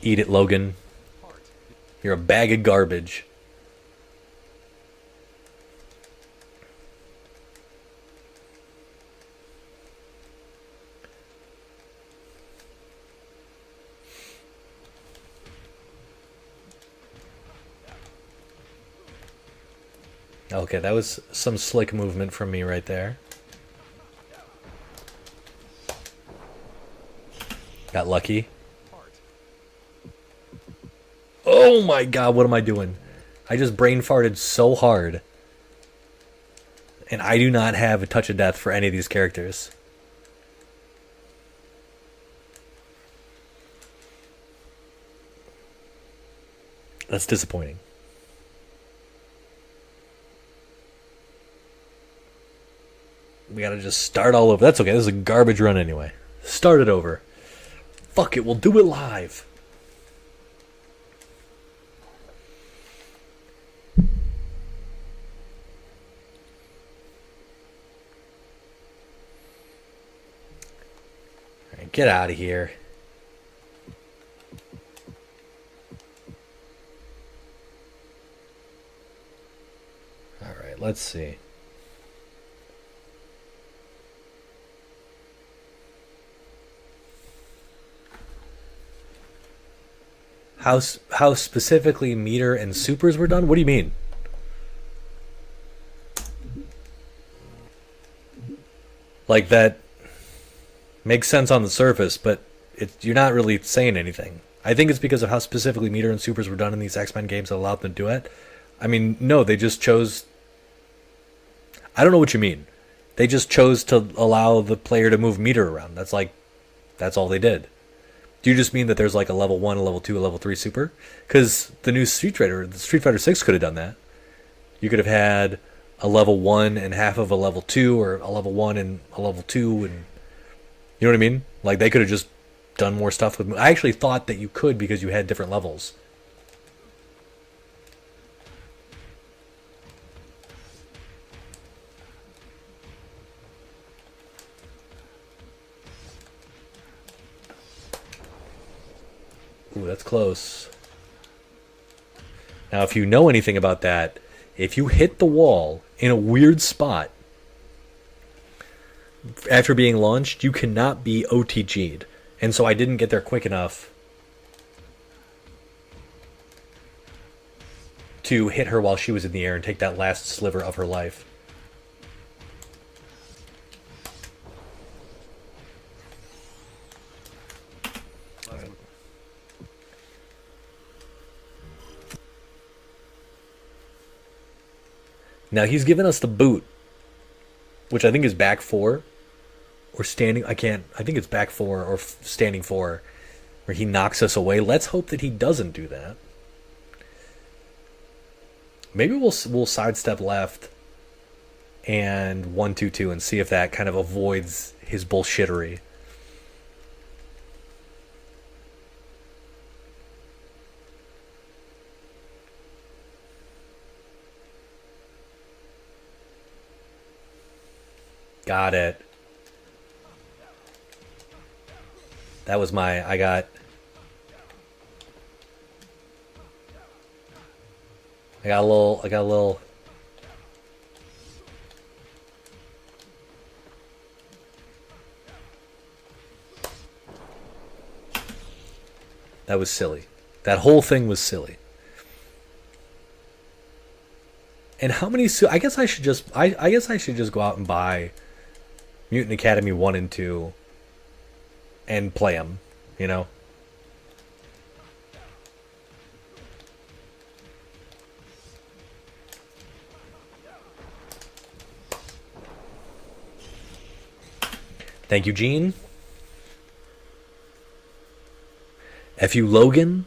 Eat it, Logan. You're a bag of garbage. Okay, that was some slick movement from me right there. Got lucky. Oh my god, what am I doing? I just brain farted so hard. And I do not have a touch of death for any of these characters. That's disappointing. We gotta just start all over. That's okay, this is a garbage run anyway. Start it over. Fuck it, we'll do it live. Alright, get out of here. Alright, let's see. How specifically meter and supers were done? What do you mean? Like that makes sense on the surface, but you're not really saying anything. I think it's because of how specifically meter and supers were done in these X-Men games that allowed them to do it. I mean, no, they just chose... I don't know what you mean. They just chose to allow the player to move meter around. That's all they did. Do you just mean that there's like a level 1, a level 2, a level 3 super? Because the new Street Fighter 6 could have done that. You could have had a level 1 and half of a level 2, or a level 1 and a level 2, and you know what I mean? Like, they could have just done more stuff with... I actually thought that you could because you had different levels. Ooh, that's close. Now, if you know anything about that, if you hit the wall in a weird spot after being launched, you cannot be OTG'd. And so I didn't get there quick enough to hit her while she was in the air and take that last sliver of her life. Now he's given us the boot, which I think is back 4 or standing. I think it's back 4 or standing 4, where he knocks us away. Let's hope that he doesn't do that. Maybe we'll sidestep left and 1-2-2 and see if that kind of avoids his bullshittery. Got it. That was I got a little That was silly. That whole thing was silly. And how many I guess I should just go out and buy Mutant Academy 1 and 2 and play them, you know? Thank you, Gene. F you, Logan.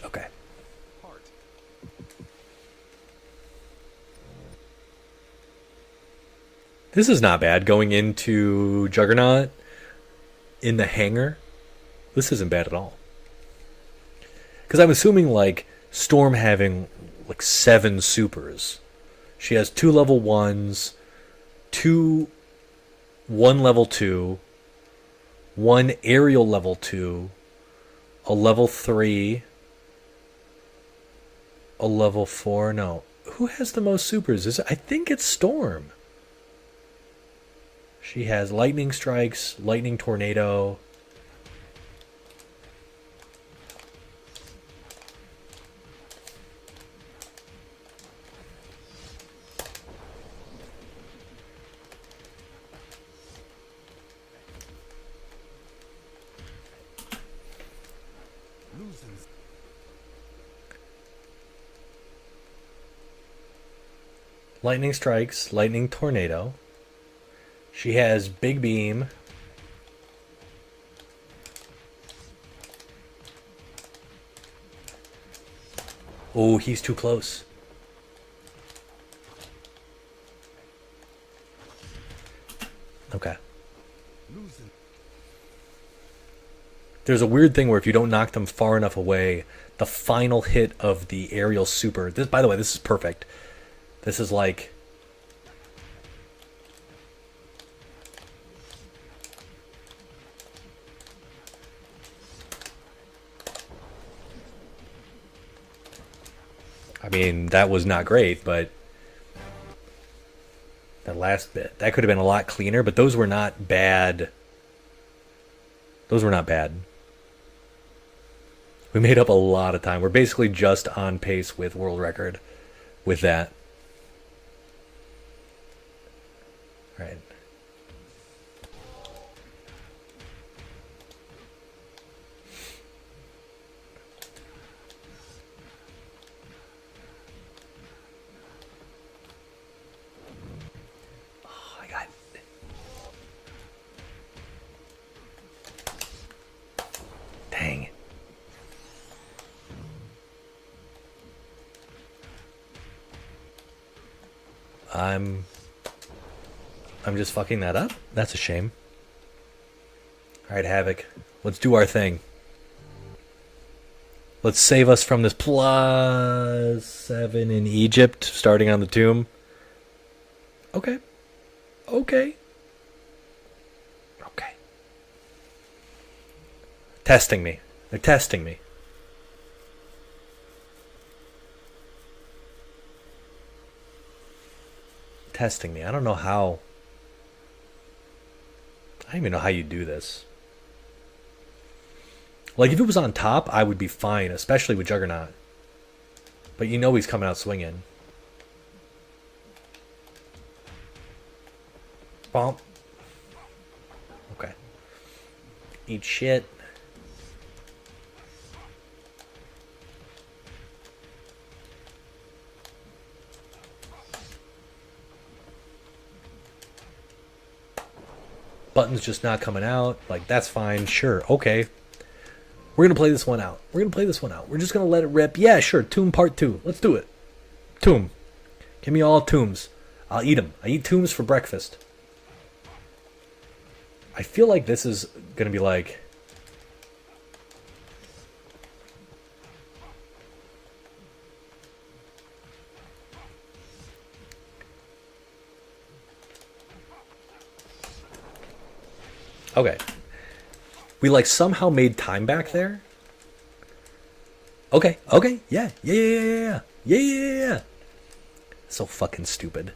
Okay. This is not bad. Going into Juggernaut in the hangar. This isn't bad at all. Because I'm assuming, like, Storm having, like, 7 supers. She has 2 level 1s, 1 level 2, 1 aerial level 2, a level 3, a level 4. No. Who has the most supers? Is it, I think it's Storm. She has lightning strikes, lightning tornado. Lightning strikes, lightning tornado. She has big beam. Oh, he's too close. Okay. There's a weird thing where if you don't knock them far enough away, the final hit of the aerial super. This, by the way, this is perfect. This is like. I mean, that was not great, but that last bit, that could have been a lot cleaner, but those were not bad. Those were not bad. We made up a lot of time. We're basically just on pace with world record with that. All right. Oh, I got. Dang. I'm just fucking that up. That's a shame. All right, Havoc. Let's do our thing. Let's save us from this +7 in Egypt, starting on the tomb. Okay. Okay. Okay. Testing me. They're testing me. Testing me. I don't know how. I don't even know how you do this. Like, if it was on top, I would be fine, especially with Juggernaut. But you know he's coming out swinging. Bomb. Okay. Eat shit. Button's just not coming out. Like, that's fine. Sure. Okay. We're going to play this one out. We're going to play this one out. We're just going to let it rip. Yeah, sure. Tomb part 2. Let's do it. Tomb. Give me all tombs. I'll eat them. I eat tombs for breakfast. I feel like this is going to be like... Okay. We like somehow made time back there. Okay. Okay. Yeah. Yeah. Yeah. Yeah. Yeah. Yeah. Yeah. Yeah. So fucking stupid.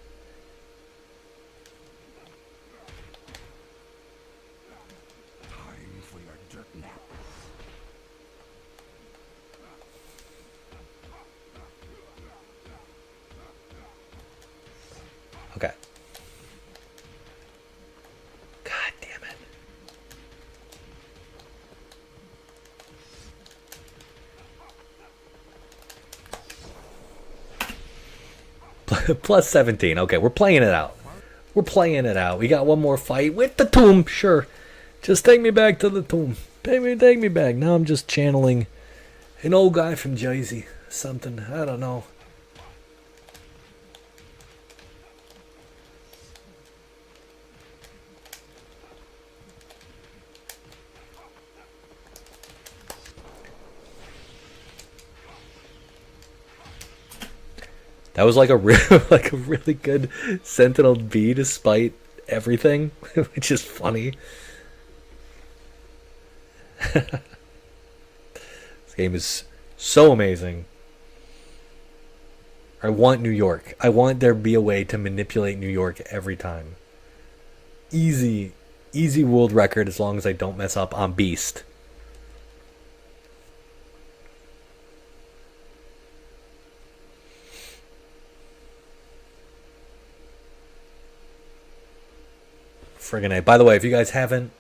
Time for your dirt nap. Okay. God damn it. +17. Okay, we're playing it out. We're playing it out. We got one more fight with the tomb. Sure. Just take me back to the tomb. Take me back. Now I'm just channeling an old guy from Jersey. Something. I don't know. That was like a like a really good Sentinel B despite everything, which is funny. This game is so amazing. I want New York. I want there to be a way to manipulate New York every time. Easy, easy world record as long as I don't mess up on Beast. Friggin' A. By the way, if you guys haven't,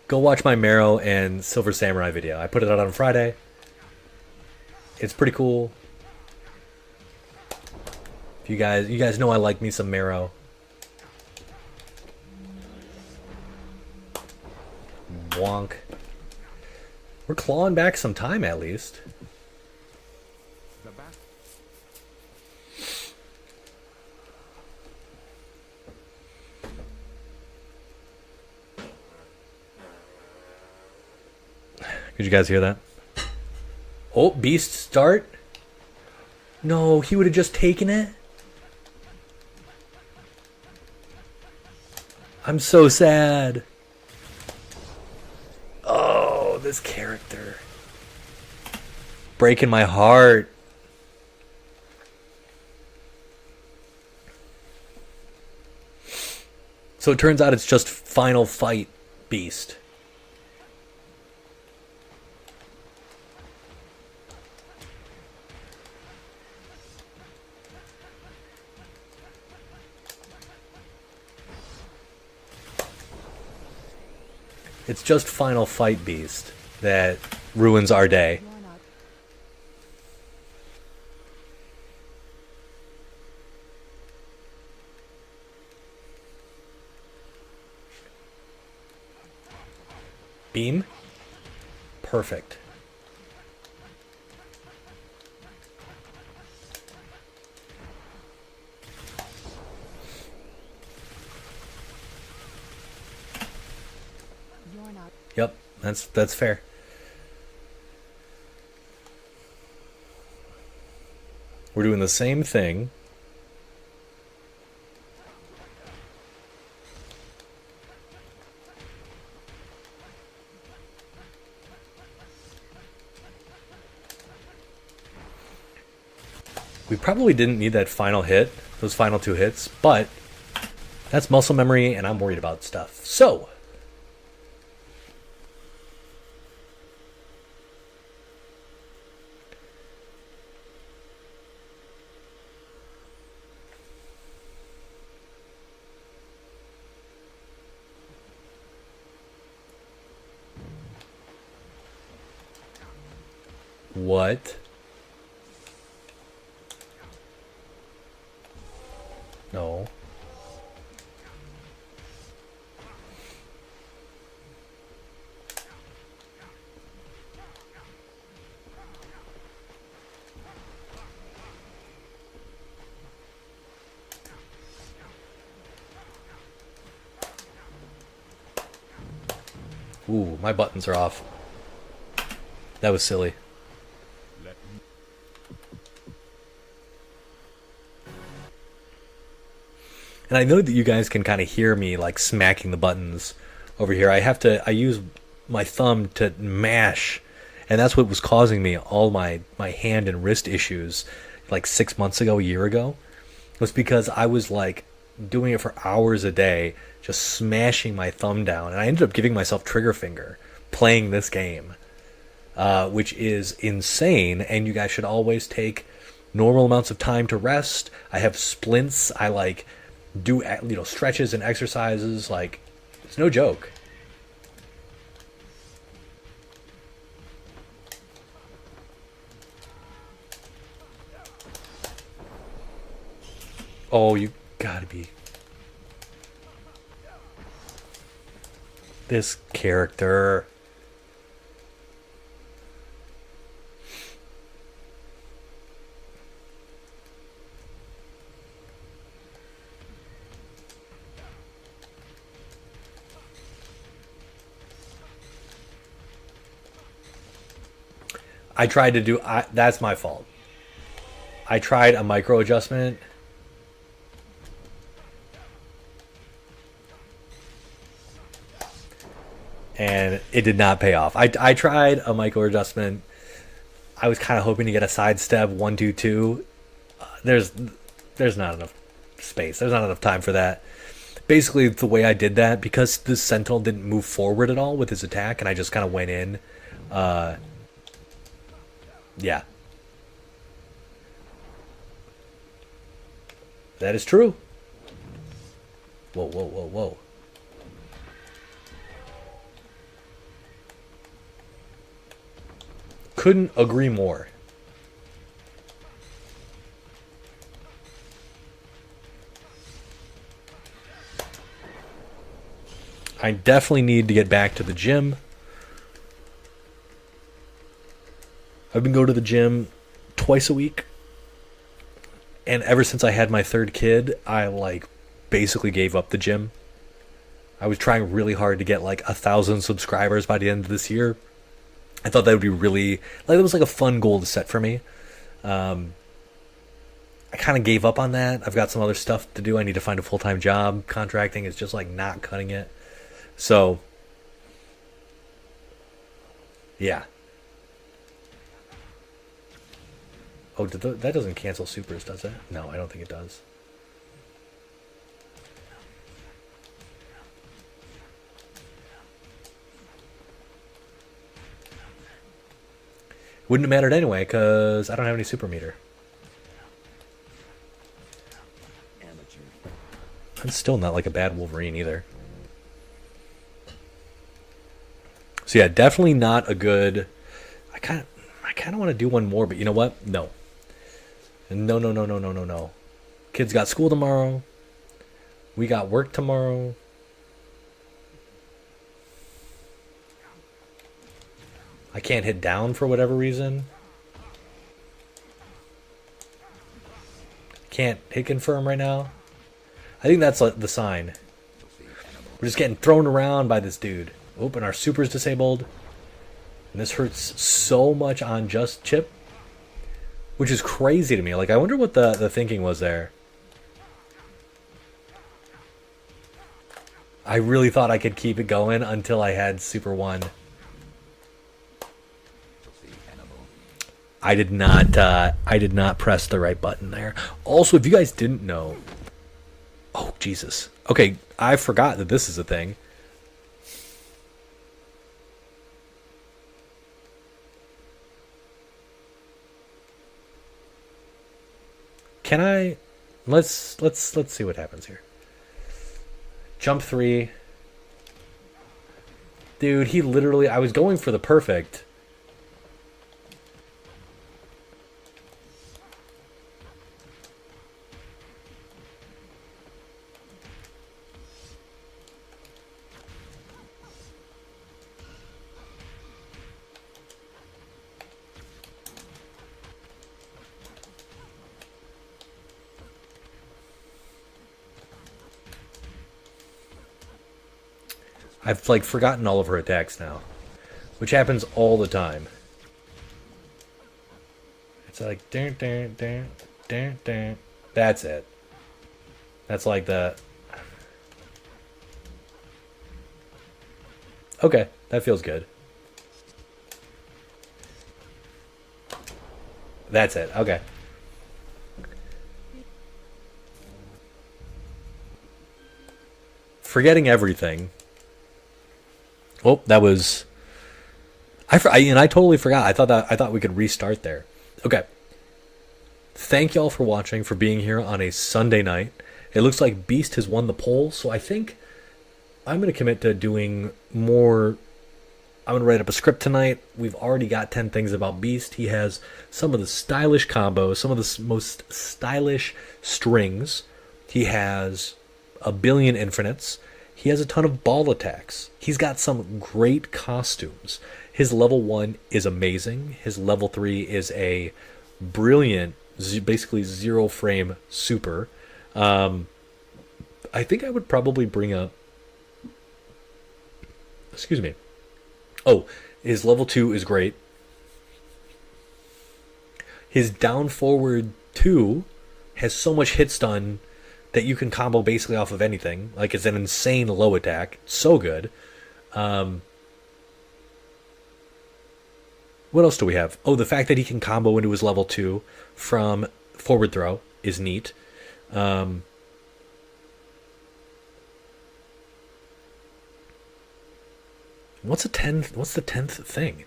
go watch my Marrow and Silver Samurai video. I put it out on Friday. It's pretty cool. If you guys know I like me some Marrow. Wonk. We're clawing back some time at least. Did you guys hear that? Oh, Beast start? No, he would have just taken it? I'm so sad. Oh, this character. Breaking my heart. So it turns out it's just Final Fight Beast. It's just Final Fight Beast that ruins our day. Beam? Perfect. Yep, that's fair. We're doing the same thing. We probably didn't need that final hit, those final two hits, but that's muscle memory and I'm worried about stuff. So, what? No. Ooh, my buttons are off. That was silly. And I know that you guys can kind of hear me like smacking the buttons over here. I use my thumb to mash, and that's what was causing me all my hand and wrist issues like 6 months ago, a year ago, was because I was like doing it for hours a day, just smashing my thumb down, and I ended up giving myself trigger finger playing this game, which is insane. And you guys should always take normal amounts of time to rest. I have splints. I like do stretches and exercises. Like, it's no joke. Oh, you gotta be. This character. I tried to do. That's my fault. I tried a micro adjustment. And it did not pay off. I tried a micro adjustment I was kind of hoping to get a sidestep 1-2-2. There's not enough space. There's not enough time for that. Basically, the way I did that, because the Sentinel didn't move forward at all with his attack, and I just kind of went in. Yeah. That is true. Whoa, whoa, whoa, whoa. Couldn't agree more. I definitely need to get back to the gym. I've been going to the gym twice a week. And ever since I had my third kid, I basically gave up the gym. I was trying really hard to get 1,000 subscribers by the end of this year. I thought that would be really it was a fun goal to set for me. I kind of gave up on that. I've got some other stuff to do. I need to find a full-time job. Contracting is just not cutting it. So yeah. Oh, that doesn't cancel supers, does it? No, I don't think it does. Wouldn't have mattered anyway, because I don't have any super meter. I'm still not a bad Wolverine either. So yeah, definitely not a good... I kind of want to do one more, but you know what? No. No. Kids got school tomorrow. We got work tomorrow. I can't hit down for whatever reason. Can't hit confirm right now. I think that's the sign. We're just getting thrown around by this dude. Oh, and our super's disabled. And this hurts so much on just chip. Which is crazy to me. I wonder what the thinking was there. I really thought I could keep it going until I had Super 1. I did not press the right button there. Also, if you guys didn't know... Oh, Jesus. Okay, I forgot that this is a thing. Can I... Let's see what happens here. Jump 3. Dude, he literally... I was going for the perfect... I've forgotten all of her attacks now, which happens all the time. It's dun, dun, dun, dun, dun. That's it. That's the... Okay, that feels good. That's it. Okay. Forgetting everything. Oh, that was... I totally forgot. I thought we could restart there. Okay. Thank y'all for watching, for being here on a Sunday night. It looks like Beast has won the poll, so I think I'm going to commit to doing more. I'm going to write up a script tonight. We've already got 10 things about Beast. He has some of the stylish combos, some of the most stylish strings. He has a billion infinites. He has a ton of ball attacks. He's got some great costumes. His level 1 is amazing. His level 3 is a brilliant, basically zero frame super. I think I would probably bring up... Excuse me. Oh, his level 2 is great. His down forward 2 has so much hit stun that you can combo basically off of anything. It's an insane low attack. So good. What What else do we have? Oh, the fact that he can combo into his level 2 from forward throw is neat. What's the 10th thing?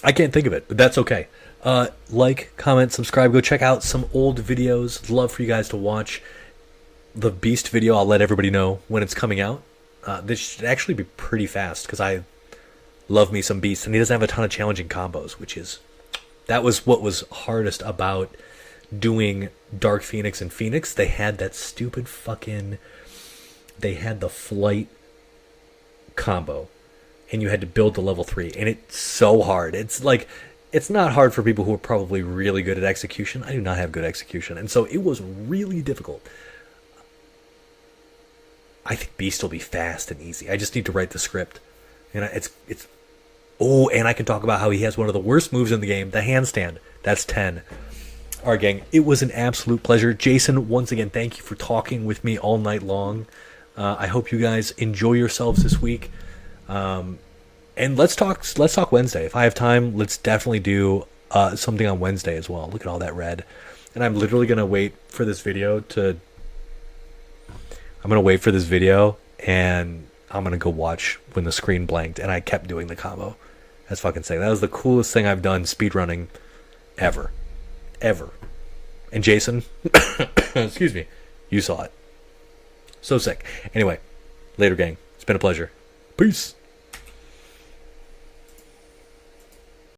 I can't think of it, but that's okay. Like, comment, subscribe. Go check out some old videos. Love for you guys to watch the Beast video. I'll let everybody know when it's coming out. This should actually be pretty fast because I love me some Beast, and he doesn't have a ton of challenging combos, that was what was hardest about doing Dark Phoenix and Phoenix. They had that stupid they had the flight combo, and you had to build the level 3, and it's so hard. It's not hard for people who are probably really good at execution. I do not have good execution, and so it was really difficult. I think Beast will be fast and easy. I just need to write the script. And and I can talk about how he has one of the worst moves in the game, the handstand. That's 10. All right, gang. It was an absolute pleasure. Jason, once again, thank you for talking with me all night long. I hope you guys enjoy yourselves this week. And let's talk Wednesday. If I have time, let's definitely do something on Wednesday as well. Look at all that red. And I'm literally going to wait for this video and I'm going to go watch when the screen blanked and I kept doing the combo. That's fucking sick. That was the coolest thing I've done speedrunning ever. And Jason, excuse me, you saw it. So sick. Anyway, later gang. It's been a pleasure. Peace.